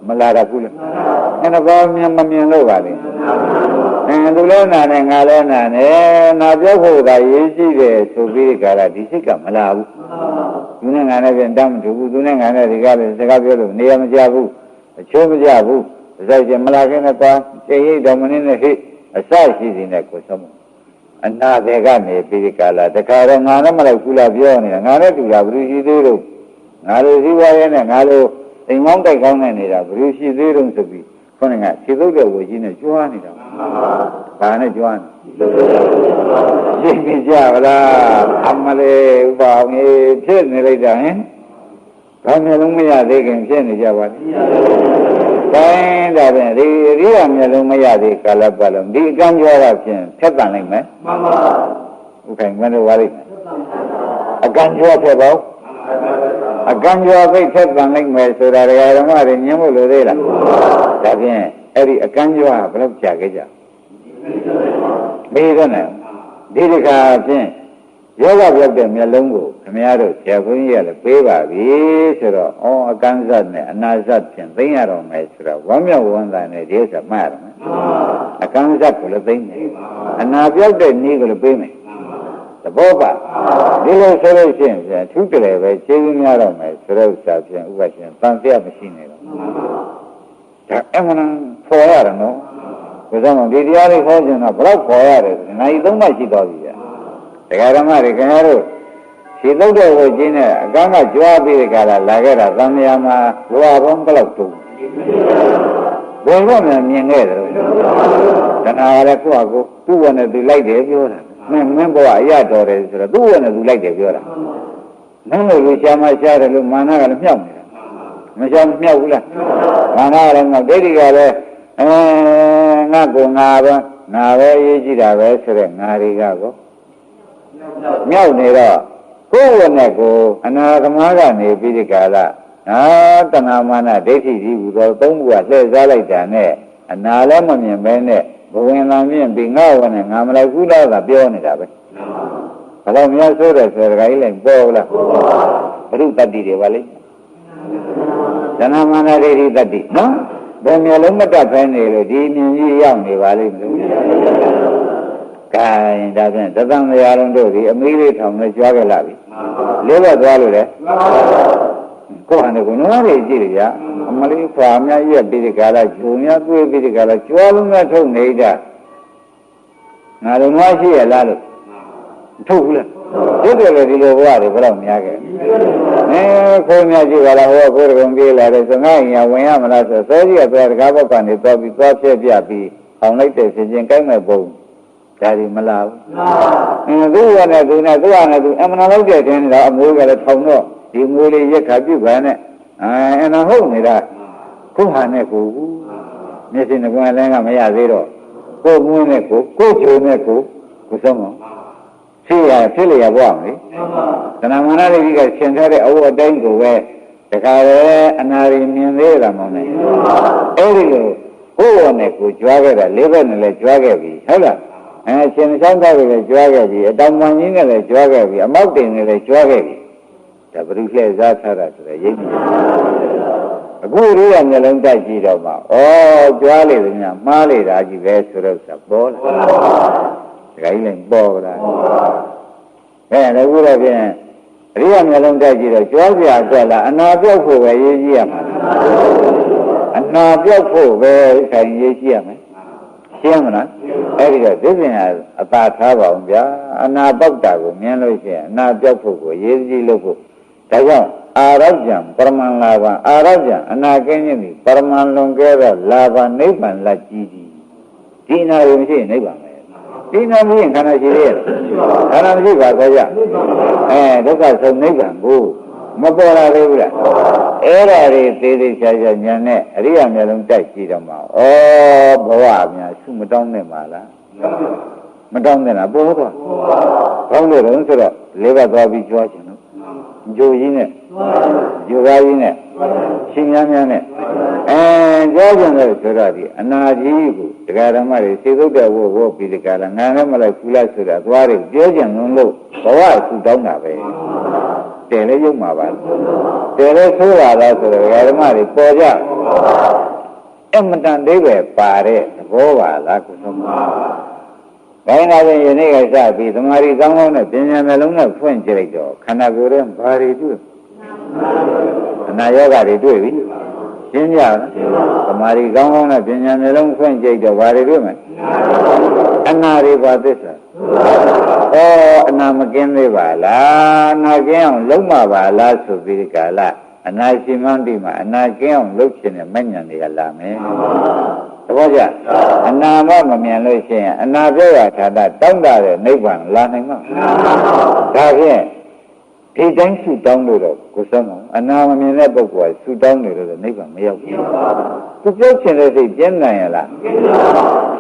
S1: မလာတတ်ဘူးလားအဲ့တော့ဘာမြင်မမြင်လို့ပါလဲသူလည်းနာနဲ့ငါလည်းနာနဲ့နာပြောဖို့သာရေးကြည့်တယ်ဆိုပြီးကြတာဒီစိတ်ကမလာဘူးသူနဲ့ငါနဲ့ပြန်တမ်းမထူဘူးသူနဲ့ငါနဲ့ဒီကလည်းစကားပြောလို့နေရာမကျဘူးအချိုးမကျဘူးဒါကြမလာခင်နဲ့ကွာစိတ်ရိတ်တော်မင်းနဲ့ဟိအစရှိစီနဲ့ကိုဆုံးအနာတွေကနေပြီးကြလာတခါတော့ငါနဲ့မလိုက်ဘူးလားပြောနေတာငါနဲ့တူတာဘယ်လိုရှိသေးလို့ငါလိုစည်းဝါးရဲနဲ့ငါလိုအိမ်ကောင်းတိုက်ကောင်းနဲ့နေတာဘယ်လိုရှိသေးတုံးဆိုပြီးခေါင်းကခြေသုတ်တဲ့ဝေကြီးနဲ့ကြွားနေတာဘာနဲ့ကြွားနေရှင်းပြကြပါလားအမလေးဥပါအောင်ဖြစ်နေလိုက်တာဟင်ဘာမျိုးလုံးမရသေးခင်ဖြစ်နေကြပါလားတိုင်းဒါဖြင့်ဒီရိယာမျိုးလုံးမရသေးကာလပတ်လုံးဒီအကံကြွားတာဖြင့်ဖက်တန်လိုက်မယ်မှန်ပါဥခိုင်မင်းတို့ပါလိမ့်မယ်အကံကြွားဖြစ်ပေါ့အကံကြွားပိတ်ဖက်တန်လိုက်မယ်ဆိုတာဓမ္မတွေညှင်းဖို့လိုသေးလားဒါဖြင့်အဲ့ဒီအကံကြွားဘယ်လောက်ကြာခဲ့ကြမေးတော့နဲ့ဒီတခါဖြင့်ယောဂပြောက်တဲ့မျက်လုံးကိုခင်ဗျားတို့ဆရာဘုန်းကြီးကလည်းပေးပါပြီဆိုတော့အကံဇတ်နဲ့အနာဇတ်ဖြင့်သိရတော့မယ်ဆိုတော့ဝမ်းမြောက်ဝမ်းသာနဲ့ဒီဥစ္စာမှတ်ရမယ်အကံဇတ်ကိုလည်းသိမယ်အနာပြောက်တဲ့နည်းကိုလည်းပေးမယ်သဘောပါဒီလိုဆိုလို့ရှိရင်ထူးကြတယ်ပဲခြေရင်းများတော့မယ်ဆိုတော့ဥစ္စာဖြင့်ဥပရှင်တန်ပြမရှိနေတော့ဒါအမှန်ဖော်ရတယ်နော်ဒါကြောင့်ဒီတရားလေးခေါ်ချင်တော့ဘယ်တော့ဖော်ရတယ်ဆိုရင်နိုင်သုံးမှရှိတော်ပြီဗျာတရားဓမ္မတွေခင်ဗျားတို့ခြေသုတ်တဲ့ဝိကျင်းနဲ့အကမ်းကကြွားပြီးတဲ့ကလာခဲ့တာသံဃာမှာဘဝဘုံဘယ်လောက်တုံးဘယ်တော့မှမြင်ခဲ့တယ်တဏှာလည်းကိုယ့်ဟာကိုယ်သူ့ဝနဲ့သူလိုက်တယ်ပြောတာမင်းဘဝအရတော်တယ်ဆိုတော့သူ့ဝနဲ့သူလိုက်တယ်ပြောတာမင်းတို့လူရှားမရှားတယ်လို့မာနကလည်းမြောက်နေတာမရှားမမြောက်ဘူးလားမာနကလည်းမြောက်ဒိဋ္ဌိကလည်းငါကိုငါပဲရေးကြည့်တာပဲဆိုတဲ့ငါတွေကကိုမြောက်နေတော့ကိုယ်ဝနဲ့ကိုအနာသမားကနေပြီးဒီကာလတဏှာမာနဒိဋ္ဌိကြီးဟူသောသုံးခုကလှည့်စားလိုက်တာနဲ့အနာလည်းမမြင်ပဲနဲ့ဘဝင်လာမြင်ပြီးငါဝနဲ့ငါမလိုက်ဘူးလားကပြောနေတာပဲဘယ်တော့များဆိုးတယ်ဆိုတော့ကြီးလိုက်ပေါ်လားဘုရုတ္တိတွေပါလေတဏှာမာနဒိဋ္ဌိတ္တိနော်ဘယ်မျိုးလုံးမတတ်ဖဲနေလို့ဒီမြင်ကြီးရောက်နေပါလိမ့်မယ်ကဲဒါဖြင့်သတ္တံရာလုံးတို့ဒီအမေးလေးထောင်နဲ့ကြွားခဲ့လာပြီလေးဘက်သွားလို့လေကိုယ်ဟန်ကိုနွားတွေကြည့်ရကြအမလေးဖွာများရက်ပြီးဒီကလာဂျုံများတွေးပြီးဒီကလာကြွားလုံးနဲ့ထုတ်နေကြငါတို့နွားရှိရလားလို့ထုတ်ဘူးလားဒီလိုလေဒီလိုဘဝတွေဘယ်တော့များခဲ့ခိုးများကြည့်ပါလားဟောကိုယ်ကုံပြေးလာတယ်ဆိုငါ့ရင်ဝင်ရမလားဆိုစောကြီးကသွားတကားဘောက်ကနေသွားပြီးသွားဖြည့်ပြပြီးအောင်လိုက်တဲ့ဖြစ်ချင်းကိုက်မဲ့ပုံဒါဒီမလားဘူးသူကနဲ့သူနဲ့သူကနဲ့သူအမှန်လောက်တဲ့တင်းတော့အမိုးကလည်းထောင်တော့ဒီမိုးလေးရက်ခါပြုတ်ပါနဲ့အဲ့ဒါဟုတ်နေတာကိုဟာနဲ့ကိုမျက်စိနှကွန်းလည်းကမရသေးတော့ကိုမွန်းနဲ့ကိုချိုနဲ့ကိုဆုံးအောင်ဖြစ်ရဖြစ်လျက်ဘဝမလေးသဏ္ဍာန်မာနတွေကြီးကရှင်ထားတဲ့အဝတ်အတိုင်းကိုပဲတခါလေအနာရီမြင်သေးတာမဟုတ်နဲ့အဲ့ဒီလိုကိုယ်ဝနဲ့ကိုကြွားခဲ့တာလေးဘက်နဲ့လည်းကြွားခဲ့ပြီဟုတ်လားရှင်ချမ်းသာတွေလည်းကြွားခဲ့ပြီအတောင်ပန်ကြီးနဲ့လည်းကြွားခဲ့ပြီအမောက်တင်နဲ့လည်းကြွားခဲ့ပြီဒါဘုရုလှည့်စားထားတာဆိုတဲ့ရိပ်မြင်အခုရိယာမျက်လုံးတိုက်ကြည့်တော့မှကြွားလေတယ်များမှားလေတာကြီးပဲဆိုတော့ပေါ်လာဒါကြီးလည်းပေါ်လာလည်းခုတော့ဖြင့်ရိယာမျက်လုံးတိုက်ကြည့်တော့ကြွားစရာအတွက်လားအနာပြောက်ဖို့ပဲရေးကြည့်ရမှာအနာပြောက်ဖို့ပဲခိုင်ရေးကြည့်ရမယ်ရှင်းမလားအဲ့ဒီတော့သိစဉ်အသာထားပါအောင်ဗျာအနာပေါက်တာကိုမြင်လို့ရှိရင်အနာပြောက်ဖို့ကိုရေးကြည့်လို့ဖို့ဒါကြောင့်အာရဗျံပရမန်လာဘအာရဗျံအနာကင်းခြင်းသည်ပရမန်လွန်ကဲတော့လာဘနိဗ္ဗာန်လက်ကြီးသည်ဒီနာကိုမရှိရင်နိဗ္ဗာန်ပဲဒီနာမရှိရင်ခန္ဓာရှိသေးရဲ့ခန္ဓာမရှိပါဆိုကြဒုက္ခဆုံးနိဗ္ဗာန်ကိုမပေါ်လာသေးဘူးလားအဲ့ဒါတွေသေးသေးချာချာညာနဲ့အရိယာမျက်လုံးတိုက်ကြည့်တော့မှဘဝများရှုမတောင်းနဲ့ပါလားမတောင်းနဲ့လားပေါ်တော့ကောင်းလို့တော့ဆိုတော့လေးဘက်သွားပြီးကြွားခြင်းလို့ဂျိုကြီးနဲ့ဂျိုကားကြီးနဲ့ ရှင်များများနဲ့ကြောက်ကြတယ်ဆိုတော့ဒီအနာကြီးကိုတရားဓမ္မတွေစေသုတ်တဲ့ဝတ်ပြီးဒီကလာငါလည်းမလိုက်ဘူးလားဆိုတာသွားတယ်ပြောကြံလို့ဘဝဆူတောင်းတာပဲတယ်လည်းရုပ်မှာပါတယ်လည်းဆိုးလာတာဆိုတော့တရားဓမ္မတွေပေါ်ကြအမတန်လေးပဲပါတဲ့သဘောပါလားကိုဆုံးပါဘယ်နာရင်ယနေ့ကစပြီးသမာဓိကောင်းကောင်းနဲ့ပညာနှလုံးနဲ့ဖွင့်ကြည့်လိုက်တော့ခန္ဓာကိုယ်ရဲ့ဘာတွေတွေ့အနာယောဂတွေတွေ့ပြီရှင်းကြလားသမာဓိကောင်းကောင်းနဲ့ပညာနှလုံးဖွင့်ကြည့်တော့ဘာတွေတွေ့မလဲအနာတွေပါသစ္စာအနာမကင်းသေးပါလားအနာကင်းအောင်လုံးမပါလားဆိုပြီးဒီကလာအနာရှိမှန်းဒီမှာအနာကင်းအောင်လုပ်ခြင်းနဲ့မဉ္ဇဉ်တွေကလာမယ်သဘောကျအနာမမြင်လို့ရှိရင်အနာပြောရထာတာတောင်းတတဲ့နိဗ္ဗာန်လာနိုင်မှာဒါဖြင့်ဒီတိုင်းဆူတောင်းလို့တော့ကိုယ်ဆုံးအောင်အနာမမြင်တဲ့ပုဂ္ဂိုလ်ကဆူတောင်းနေလို့နိဗ္ဗာန်မရောက်ဘူးသူပြောချင်တဲ့စိတ်ကျင်းနိုင်ရလား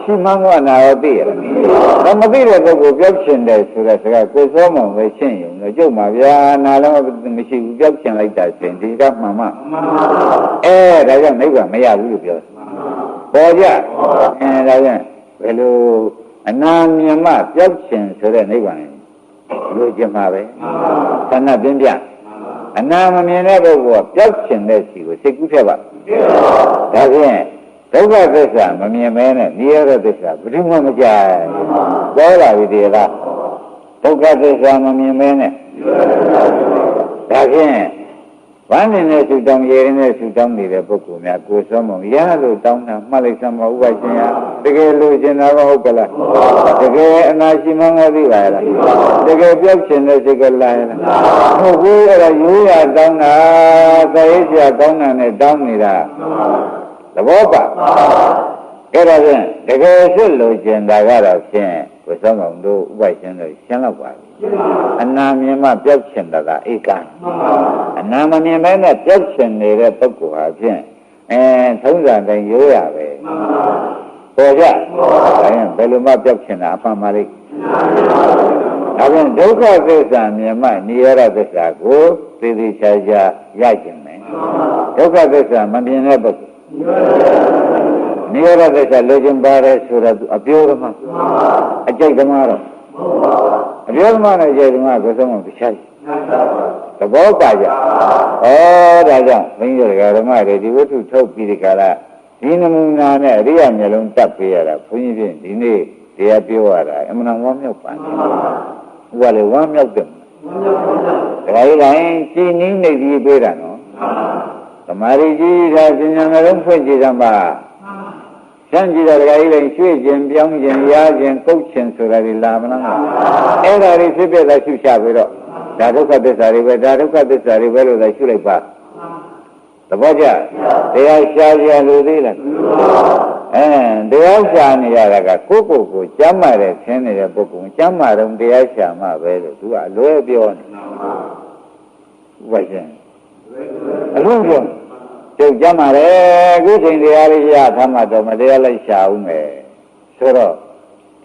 S1: ရှိမှန်းကအနာရောသိရလားဒါမသိတဲ့ပုဂ္ဂိုလ်ပြောချင်တယ်ဆိုတဲ့စကားကိုယ်ဆုံးအောင်ပဲရှင်းရုံတော့ကျုပ်မှာဗျာနာလည်းမရှိဘူးပြောချင်လိုက်တာရှင်ဒီကမှန်မှဒါကြောင့်နိဗ္ဗာန်မရဘူးလို့ပြောပေါ်ကြဒါကြောင့်ဘယ်လိုအနာမြင်မှပြောက်ခြင်းဆိုတဲ့နိဗ္ဗာန်လိုချင်မှာပဲသဏ္ဍပြင်းပြအနာမမြင်တဲ့ပုဂ္ဂိုလ်ကပြောက်ခြင်းတဲ့စီကိုစိတ်ကူးထက်ပါဒါဖြင့်ဒုက္ခသစ္စာမမြင်မဲနဲ့နိရောဓသစ္စာဘယ်သူမှမကြပေါ်လာပြီတည်းလားဒုက္ခသစ္စာမမြင်မဲနဲ့ဒါဖြင့်ဘာနဲ့နဲ့ဆူတောင်းရည်နဲ့ဆူတောင်းနေတဲ့ပုဂ္ဂိုလ်များကိုယ်စောမုံရလို့တောင်းတာမှတ်လိုက်စမ်းပါဥပရှင်ရတကယ်လို့ရှင်တာဟုတ်ကလားတကယ်အနာရှိမှန်းသိပါလားတကယ်ပြောက်ရှင်တဲ့စိတ်ကလာရလားဟုတ်ဘူးအဲ့ဒါရိုးရတောင်းတာသေရစရာကောင်းတာနဲ့တောင်းနေတာသဘောပါအဲ့ဒါဖြင့်တကယ်ဖြစ်လို့ရှင်တာကတော့ဖြင့်ကိုယ်စောမုံတို့ဥပရှင်တို့ရှင်းတော့ပါအနာမြင်မှပြောက်ချင်တာကဧကအနာမမြင်မဲနဲ့ပြောက်ချင်နေတဲ့ပုဂ္ဂိုလ်ဟာဖြင့်ထုံးစံတိုင်းရိုးရပဲပေါ်ကြဒါရင်ဘယ်လိုမှပြောက်ချင်တာအမှန်ပါလိမ့်ဒါဖြင့်ဒုက္ခသစ္စာမြင်မှနိရောဓသစ္စာကိုသေသေးချာချာရကျင်မယ်ဒုက္ခသစ္စာမမြင်တဲ့ပုဂ္ဂိုလ်နိရောဓသစ္စာလိုချင်ပါတယ်ဆိုတော့အပြောကမှအကြိတ်သမားတော့အပြောသမားနဲ့အကြိတ်သမားကိုယ်ဆုံးမတရားသဘောပါကြဒါကြောင့်မင်းတို့ဓမ္မတွေဒီဝတ္ထုထုတ်ပြီးဒီကလာဒီနမူနာနဲ့အရိယာမျက်လုံးတက်ပေးရတာဘုန်းကြီးဖြင့်ဒီနေ့တရားပြောရတာအမှန်ဝမ်းမြောက်ပါနေဥပလေဝမ်းမြောက်တယ်ဒါကြီးတိုင်းကြည်နည်းနေပြီးပေးတာနော်သမာဓိကြီးတာပညာနှလုံးဖွင့်ကြည့်သမှာစံကြည့်တဲ့ဒကာကြီးတိုင်းရွှေ့ခြင်းပြောင်းခြင်းရားခြင်းကုတ်ခြင်းဆိုတာတွေလာမလားအဲ့ဒါတွေဖြစ်ဖြစ်သာရှုချပြီးတော့ဒါဒုက္ခသစ္စာတွေပဲဒါဒုက္ခသစ္စာတွေပဲလို့သာရှုလိုက်ပါသဘောကျတရားရှားရလို့သေးလားတရားရှားနေရတာကကိုယ့်ကိုယ်ကျမ်းမာတဲ့ဆင်းနေတဲ့ပုဂ္ဂိုလ်ကျမ်းမာတော့တရားရှားမှပဲလို့သူကအလွဲပြောနေဥပရှင်အလုံးစုံကျုပ်ကြမ်းပါတယ်ခုချိန်တရားလေးရသမှတော့မတရားလိုက်ရှာအောင်မယ်ဆိုတော့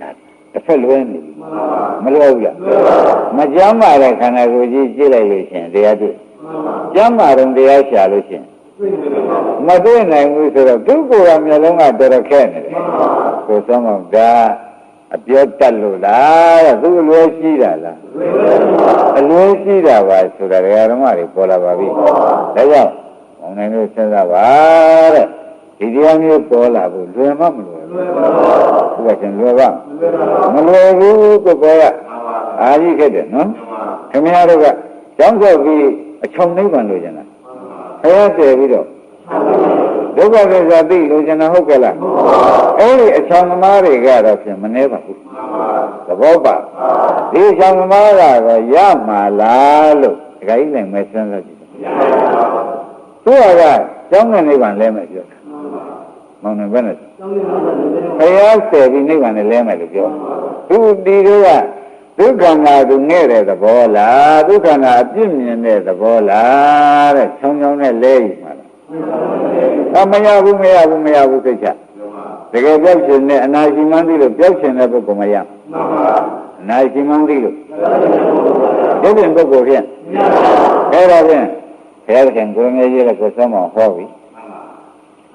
S1: ဒါတစ်ဖက်လွဲနေပြီမလွဲဘူးလားမကြမ်းပါတဲ့ခန္ဓာကိုယ်ကြီးကြည့်လိုက်လို့ရှင်တရားတွေ့ကြမ်းပါတော့တရားရှာလို့ရှင်မတွေ့နိုင်ဘူးဆိုတော့သူ့ကိုယ်ကမျိုးလုံးကတော်တော်ခက်နေတယ်ကိုယ်ဆုံးမဒါအပြောတတ်လို့လားသူအလွဲရှိတာလားအလွဲရှိတာပါဆိုတာဓမ္မတွေပေါ်လာပါပြီဒါကြောင့်မောင်နိုင်တို့စဉ်းစားပါတဲ့ဒီတရားမျိုးပေါ်လာဖို့လွယ်မှမလွယ်ဘူးဘုရားရှင်လွယ်ပါမလွယ်ဘူးကိုယ်ကအာကြီးခဲ့တယ်နော်ခင်ဗျားတို့ကကြောင်းဆောက်ပြီးအချုံနိဗ္ဗာန်လိုချင်တာခရတည်ပြီးတော့ဒုက္ခသစ္စာသိလိုချင်တာဟုတ်ကဲ့လားအဲ့ဒီအချောင်သမားတွေကတော့ဖြင့်မနှဲပါဘူးသဘောပါဒီအချောင်သမားကတော့ရမှာလားလို့ဒကာကြီးနိုင်မဲ့စဉ်းစားကြည့်သူကကျောင်းနဲ့နိဗ္ဗာန်လဲမယ်ပြောတာမောင်နေဘယ်နဲ့ဘုရားဆယ်ပြီးနိဗ္ဗာန်နဲ့လဲမယ်လို့ပြောသူဒီတွေကဒုက္ခနာသူငဲ့တဲ့သဘောလားဒုက္ခနာအပြစ်မြင်တဲ့သဘောလားတဲ့ချောင်းချောင်းနဲ့လဲယူမှာလားမရဘူးစိတ်ချတကယ်ပြောက်ရှင်နဲ့အနာရှိမှန်းသိလို့ပြောက်ရှင်တဲ့ပုဂ္ဂိုလ်မရအနာရှိမှန်းသိလို့ဒီပြင်ပုဂ္ဂိုလ်ဖြင့်အဲ့ဒါဖြင့် ဘုရားခင်ကိုရမေကြီးလည်းကိုဆုံးမဟောပြီ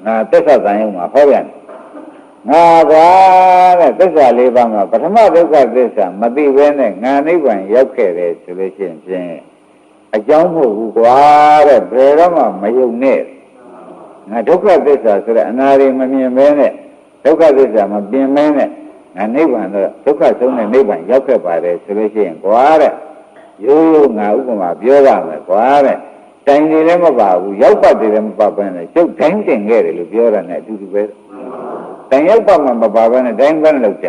S1: ငါသစ္စာတန်ရုံမှာဟောပြန်ငါကွာတဲ့သစ္စာ၄ပါးမှာပထမဒုက္ခသစ္စာမသိဘဲနဲ့ငါနိဗ္ဗာန်ရောက်ခဲ့တယ်ဆိုလို့ရှိရင်ဖြင့်အကြောင်းမဟုတ်ဘူးကွာတဲ့ဘယ်တော့မှမယုံနဲ့ငါဒုက္ခသစ္စာဆိုတဲ့အနာရီမမြင်ဘဲနဲ့ဒုက္ခသစ္စာမပြင်မဲနဲ့ငါနိဗ္ဗာန်တော့ဒုက္ခဆုံးတဲ့နိဗ္ဗာန်ရောက်ခဲ့ပါတယ်ဆိုလို့ရှိရင်ကွာတဲ့ရိုးရိုးငါဥပမာပြောရမယ်ကွာတဲ့တိုင်နေလည်းမပါဘူးရောက်ပတ်တယ်လည်းမပါဘဲနဲ့ကျုပ်တိုင်းတင်ခဲ့တယ်လို့ပြောတာနဲ့အတူတူပဲတိုင်ရောက်ပတ်မှမပါဘဲနဲ့တိုင်းပန်းလောက်ကြ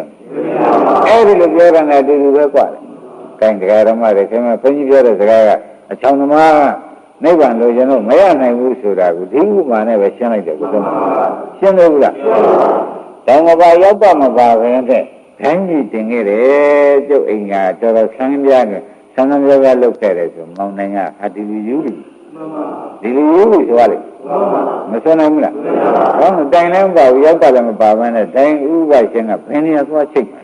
S1: အဲ့ဒီလိုပြောတာနဲ့အတူတူပဲကွာတဲ့ကိုင်တရားဓမ္မတွေခင်ဗျဘုန်းကြီးပြောတဲ့စကားကအချောင်သမားနိဗ္ဗာန်လို့ကျွန်တော်မရနိုင်ဘူးဆိုတာကိုဒီဥပမာနဲ့ပဲရှင်းလိုက်တယ်ကိုသုံးရှင်းလို့ဘူးလားတိုင်မပါရောက်ပတ်မပါဘဲနဲ့တိုင်းကြီးတင်ခဲ့တယ်ကျုပ်အိမ်ကတော်တော်ဆန်းပြားနေဆန်းဆန်းပြားပြားလုပ်ခဲ့တယ်ဆိုမောင်နိုင်ကအဒီလူယူလူဒီလူယူလူဆိုရလေမဆွနိုင်ဘူးလားဟောတိုင်လည်းမပါဘူးရောက်ပတ်လည်းမပါဘဲနဲ့တိုင်ဥပရှင်ကဘယ်နေရာသွားချိတ်မှာ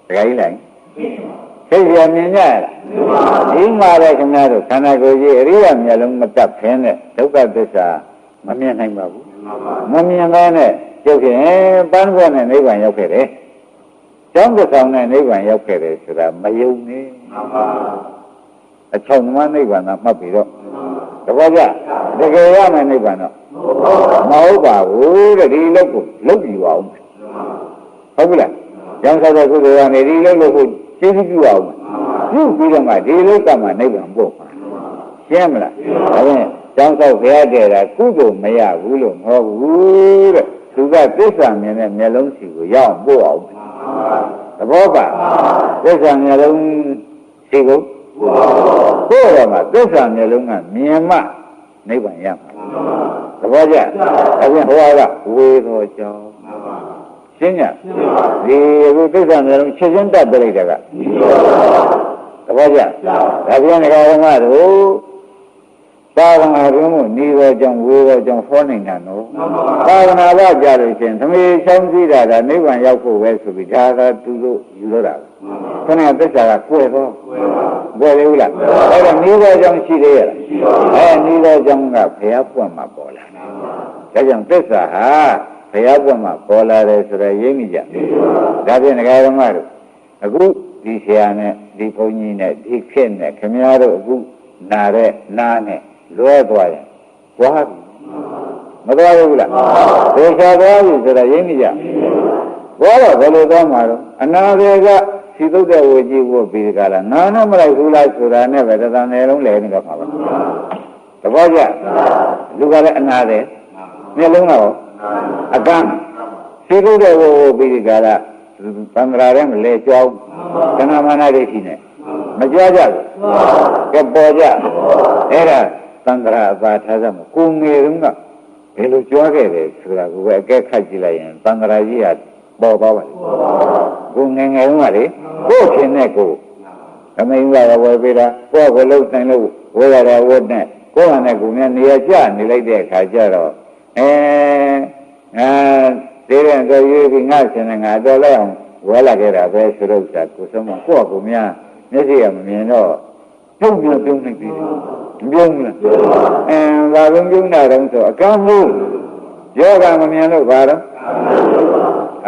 S1: တခါကြီးလိုက်သိရမြင်ကြရလားဒီမှာလည်းခင်ဗျားတို့ခန္ဓာကိုယ်ကြီးအရိယာမျက်လုံးမတက်ဖင်းတဲ့ဒုက္ခသစ္စာမမြင်နိုင်ပါဘူးမမြင်ဘဲနဲ့ကျုပ်ဖြင့်ပန်းခွက်နဲ့နိဗ္ဗာန်ရောက်ခဲ့တယ်ကျောင်းတစ်ဆောင်နဲ့နိဗ္ဗာန်ရောက်ခဲ့တယ်ဆိုတာမယုံနဲ့အချောင်သမားနိဗ္ဗာန်ကမှတ်ပြီးတော့တပည့်ကြတကယ်ရမယ်နိဗ္ဗာန်တော့မဟုတ်ပါဘူးတဲ့ဒီလောက်ကိုလုတ်ပြီးပါအောင်ဟုတ်ပြီလားကျောင်းဆောက်တဲ့ကုသိုလ်ကနေဒီလောက်လို့ကိုကျေးဇူးပြုအောင်ပြုပြီးတော့မှဒီလောကမှာနိဗ္ဗာန်ပို့မှာရှင်းမလားဒါဖြင့်ကျောင်းဆောက်ဖျားတဲ့တာကုသိုလ်မရဘူးလို့မဟုတ်ဘူးတဲ့သူကသစ္စာမြင်တဲ့မျက်လုံးစီကိုရအောင်ပို့အောင်သဘောပါသစ္စာမျက်လုံးစီကိုပို့ရမှာသစ္စာမျက်လုံးကမြင်မှနိဗ္ဗာန်ရမှာသဘောကျဒါဖြင့်ဘုရားကဝေသောကြောင့်ရှင်းညဒီအခုသစ္စာမျိုးလုံးချက်ချင်းတတ်ပြလိုက်တာကသဘောကျဒါပြန်ကြဓမ္မတို့သာသနာ့တွင်ကိုနေသောကြောင့်ဝေသောကြောင့်ဟောနေတာနော်သာသနာ့ဘာကြလို့ရှင်သမီးချောင်းစည်းတာနိဗ္ဗာန်ရောက်ဖို့ပဲဆိုပြီးဒါကသူတို့ယူလို့တာခဏသစ္စာကကွယ်သောကွယ်လေဘူးလားအဲ့ဒါနေသောကြောင့်ရှိသေးရလားနေသောကြောင့်ကဘုရားပွင့်မှာပေါ်လာဒါကြောင့်သစ္စာဟာဘုရားပွင့်မှာပေါ်လာတယ်ဆိုတော့ရိပ်မိကြဒါဖြင့်ဒကာဓမ္မတို့အခုဒီဆရာနဲ့ဒီဘုန်းကြီးနဲ့ဒီခေတ်နဲ့ခင်ဗျားတို့အခုနာတဲ့နားနဲ့လွဲသွားရင်သွားပြီမသွားဘူးလားသေချာသွားပြီဆိုတော့ရိပ်မိကြသွားတော့ဘယ်လိုသွားမှာတော့အနာတွေကစီသုတ်တဲ့ဝေကြီးကိုပြီးကြလားနာနဲ့မလိုက်ဘူးလားဆိုတာနဲ့ပဲတသံနယ်လုံးလဲနေတော့မှာပါသဘောကျလူကလည်းအနာတယ်မျက်လုံးတော့အကန့်စီကုတဲ့ဝပြီးဒီကလာသံဃာရဲမလဲကြောင်းကဏမာနဒိဋ္ဌိနဲ့မကြွားကြဘူးကဲပေါ်ကြအဲ့ဒါသံဃာအပါထားစမ်းကိုငယ်တုန်းကဘယ်လိုကြွားခဲ့တယ်ဆိုတာကိုပဲအကဲခတ်ကြည့်လိုက်ရင်သံဃာကြီးကပေါ်သွားပါလေကိုငယ်ငယ်တုန်းကလေကိုရှင်နဲ့ကိုအမိန်ကဝယ်ပေးတာကိုကလုံးတိုင်းလို့ဝယ်ရတဲ့ဝတ်နဲ့ကိုကနဲ့ကိုမြနေရာကျနေလိုက်တဲ့အခါကျတော့ဒီရင်တော့ရေးပြီးငါရှင်နဲ့ငါတော်လိုက်အောင်ဝဲလာခဲ့တာပဲဆိုတော့ကိုဆုံးမကိုယ့်ကိုများမျက်စိကမမြင်တော့ပြုံးပြုံးပြုံးနေပြီမပြုံးဘူးလားဘာပြုံးတာတော့ဆိုအကန့်မှုယောဂမမြင်လို့ဘာတော့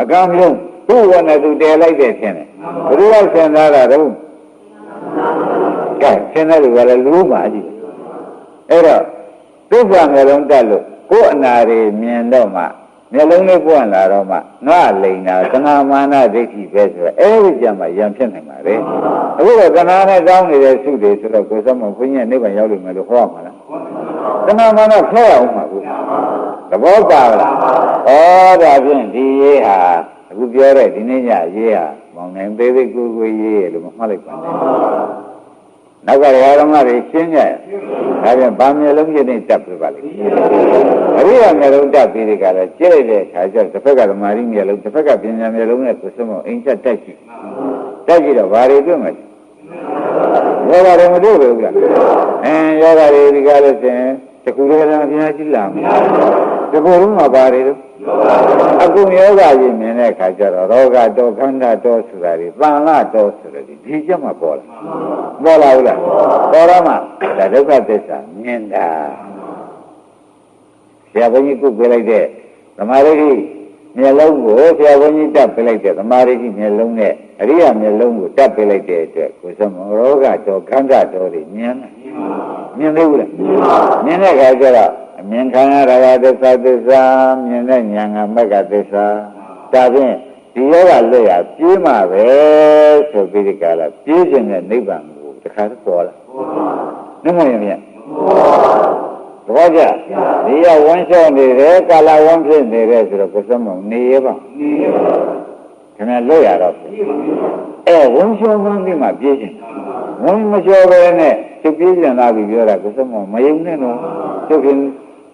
S1: အကန့်မှုသူ့ဝနဲ့သူတည်လိုက်တဲ့ဖြစ်နေဘယ်လိုလဲဆင်သားတာတော့ကဲဆင်တဲ့လူကလည်းလူပါကြည့်အဲ့တော့သစ္စာမျိုးလုံးတက်လို့ကိုယ်အနာတွေမြင်တော့မှမျက်လုံးလေးပွင့်လာတော့မှငါလိန်တာသနာမာနဒိဋ္ဌိပဲဆိုတော့အဲဒီကြမှာရံဖြစ်နိုင်ပါလေအခုတော့သနာနဲ့တောင်းနေတဲ့စုတွေဆိုတော့ကိုယ်စမဘုန်းကြီးနိဗ္ဗာန်ရောက်လို့မယ်လို့ဟောမှာလားသနာမာနဖျက်အောင်မှာဘူးသဘောပါလားဩဒါဖြင့်ဒီရေးဟာအခုပြောတဲ့ဒီနေ့ညရေးဟာမောင်နိုင်သေးသေးကိုကိုရေးလို့မမှတ်လိုက်ပါနဲ့နောက်ကဓမ္မတွေရှင်းကြရဒါပြန်ဗာမျက်လုံးကြီးနဲ့တက်ပြပါလိမ့်အရိယာမျက်လုံးတက်ပြီးဒီကလည်းကျဲတဲ့အခါကျတစ်ဖက်ကဓမ္မရီမျက်လုံးတစ်ဖက်ကပညာမျက်လုံးနဲ့ကိုယ်စမအိမ်ချက်တက်ကြည့်တော့ဘာတွေတွေ့မှာယောဂတွေမတွေ့ဘူးလားယောဂတွေဒီကလည်းရှင်တခုတည်းကဘုရားကြည့်လာမယ် ဒီဘုံမှာပါတယ်လို့အခုယောဂကြီးမြင်တဲ့အခါကျတော့ရောဂတော်ခန္ဓာတော်ဆိုတာဒီတန်လတော်ဆိုတာဒီချက်မှပေါ်လာဘူးလားပေါ်တော့မှဒါဒုက္ခသစ္စာမြင်တာဆရာဘုန်းကြီးကုတ်ပြလိုက်တဲ့သမာဓိမျက်လုံးကိုဆရာဘုန်းကြီးတက်ပြလိုက်တဲ့သမာဓိမျက်လုံးနဲ့အရိယာမျက်လုံးကိုတက်ပြလိုက်တဲ့အတွက်ကိုယ်စမရောဂတော်ခန္ဓာတော်တွေမြင်သေးဘူးလားမြင်တဲ့အခါကျတော့အမြင်ခံရတာကသစ္စာမြင်တဲ့ဉာဏ်ကမဂ္ဂသစ္စာဒါဖြင့်ဒီယောဂလွတ်ရပြေးမှာပဲဆိုပြီးဒီကလာပြေးခြင်းနဲ့နိဗ္ဗာန်ကိုတခါတော့ပေါ်လာနှမရင်မြတ်ဘောကြဒီရဝန်းလျှော့နေတယ်ကာလဝန်းဖြစ်နေတယ်ဆိုတော့ကိုယ်စမနေရပါခင်ဗျာလွတ်ရတော့ဝန်းလျှော့မှပြီးမှပြေးခြင်းဝန်းမလျှော့ပဲနဲ့သူပြေးပြန်လာပြီးပြောတာကိုယ်စမမယုံနဲ့တော့သူခင်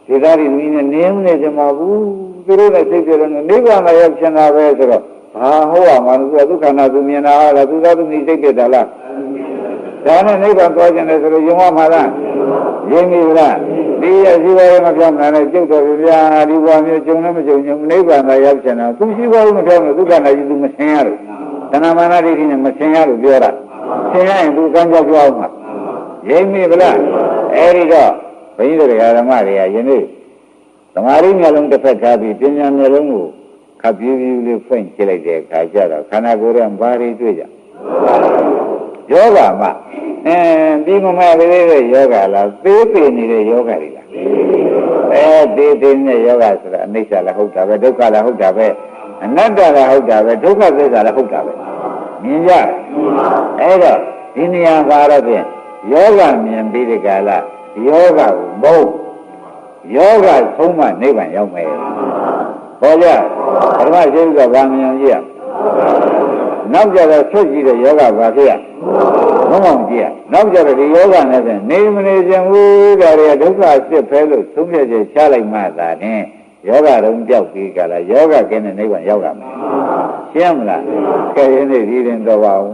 S1: ဒီသားတွေနည်းနဲ့နေမနေကြမှာဘူးသူတို့နဲ့စိတ်ကြတယ်နိဗ္ဗာန်ရောက်ချင်တာပဲဆိုတော့ဘာဟုတ်ပါမှလို့သူကဒုက္ခနာသူမြင်တာလားသူသာသူစိတ်ကြတယ်လားဒါနဲ့နိဗ္ဗာန်သွားခြင်းတယ်ဆိုလို့ယုံရမှာလားယဉ်ပြီလားဒီရရှိပါရဲ့မပြောင်းနိုင်တဲ့ကျုပ်တော်ဗျာဒီဘဝမျိုးကျုံလည်းမကျုံဘူးနိဗ္ဗာန်သာရောက်ချင်တာသူရှိပါဦးမပြောင်းလို့ဒုက္ခနာကြီးသူမဆင်ရလို့တဏမာနဒိဋ္ဌိနဲ့မဆင်ရလို့ပြောတာဆင်ရရင်သူကံကြောက်ပြောင်းမှာယဉ်ပြီလားအဲဒီတော့ဘုန်းကြီးတို့ဓမ္မတွေကယနေ့သမာဓိမျက်လုံးတစ်ဖက်ထားပြီးပညာမျက်လုံးကိုခပ်ပြူးပြူးလေးဖွင့်ကြည့်လိုက်တဲ့အခါကျတော့ခန္ဓာကိုယ်ရဲ့ဘာတွေတွေ့ကြယောဂမှာပြီးမမဲ့လေးတဲ့ယောဂလားသေးသေးနေတဲ့ယောဂတွေလားသေးသေးနဲ့ယောဂဆိုတာအနိစ္စလည်းဟုတ်တာပဲဒုက္ခလည်းဟုတ်တာပဲအနတ္တလည်းဟုတ်တာပဲဒုက္ခသစ္စာလည်းဟုတ်တာပဲမြင်ကြအဲ့တော့ဒီနေရာပါတော့ဖြင့်ယောဂမြင်ပြီးဒီကလာယောဂကိုမဟုတ်ယောဂဆုံးမနိဗ္ဗာန်ရောက်မယ်ဟောကြပထမရှိကဗာမြင်ကြည့်ရနောက်ကြတော့ဆွတ်ကြည့်တဲ့ယောဂဘာဖြစ်ရမမောင်ကြည့်ရနောက်ကြတော့ဒီယောဂနဲ့ဆိုနေမနေခြင်းဘူးဒါတွေကဒုက္ခစစ်ဖဲလို့သုံးဖြတ်ချက်ချလိုက်မှသာနဲ့ယောဂတုံးပြောက်ပြီးကြလားယောဂကင်းတဲ့နိဗ္ဗာန်ရောက်ရမယ်ရှင်းမလားကဲရင်းနေဒီရင်တော့ပါဦး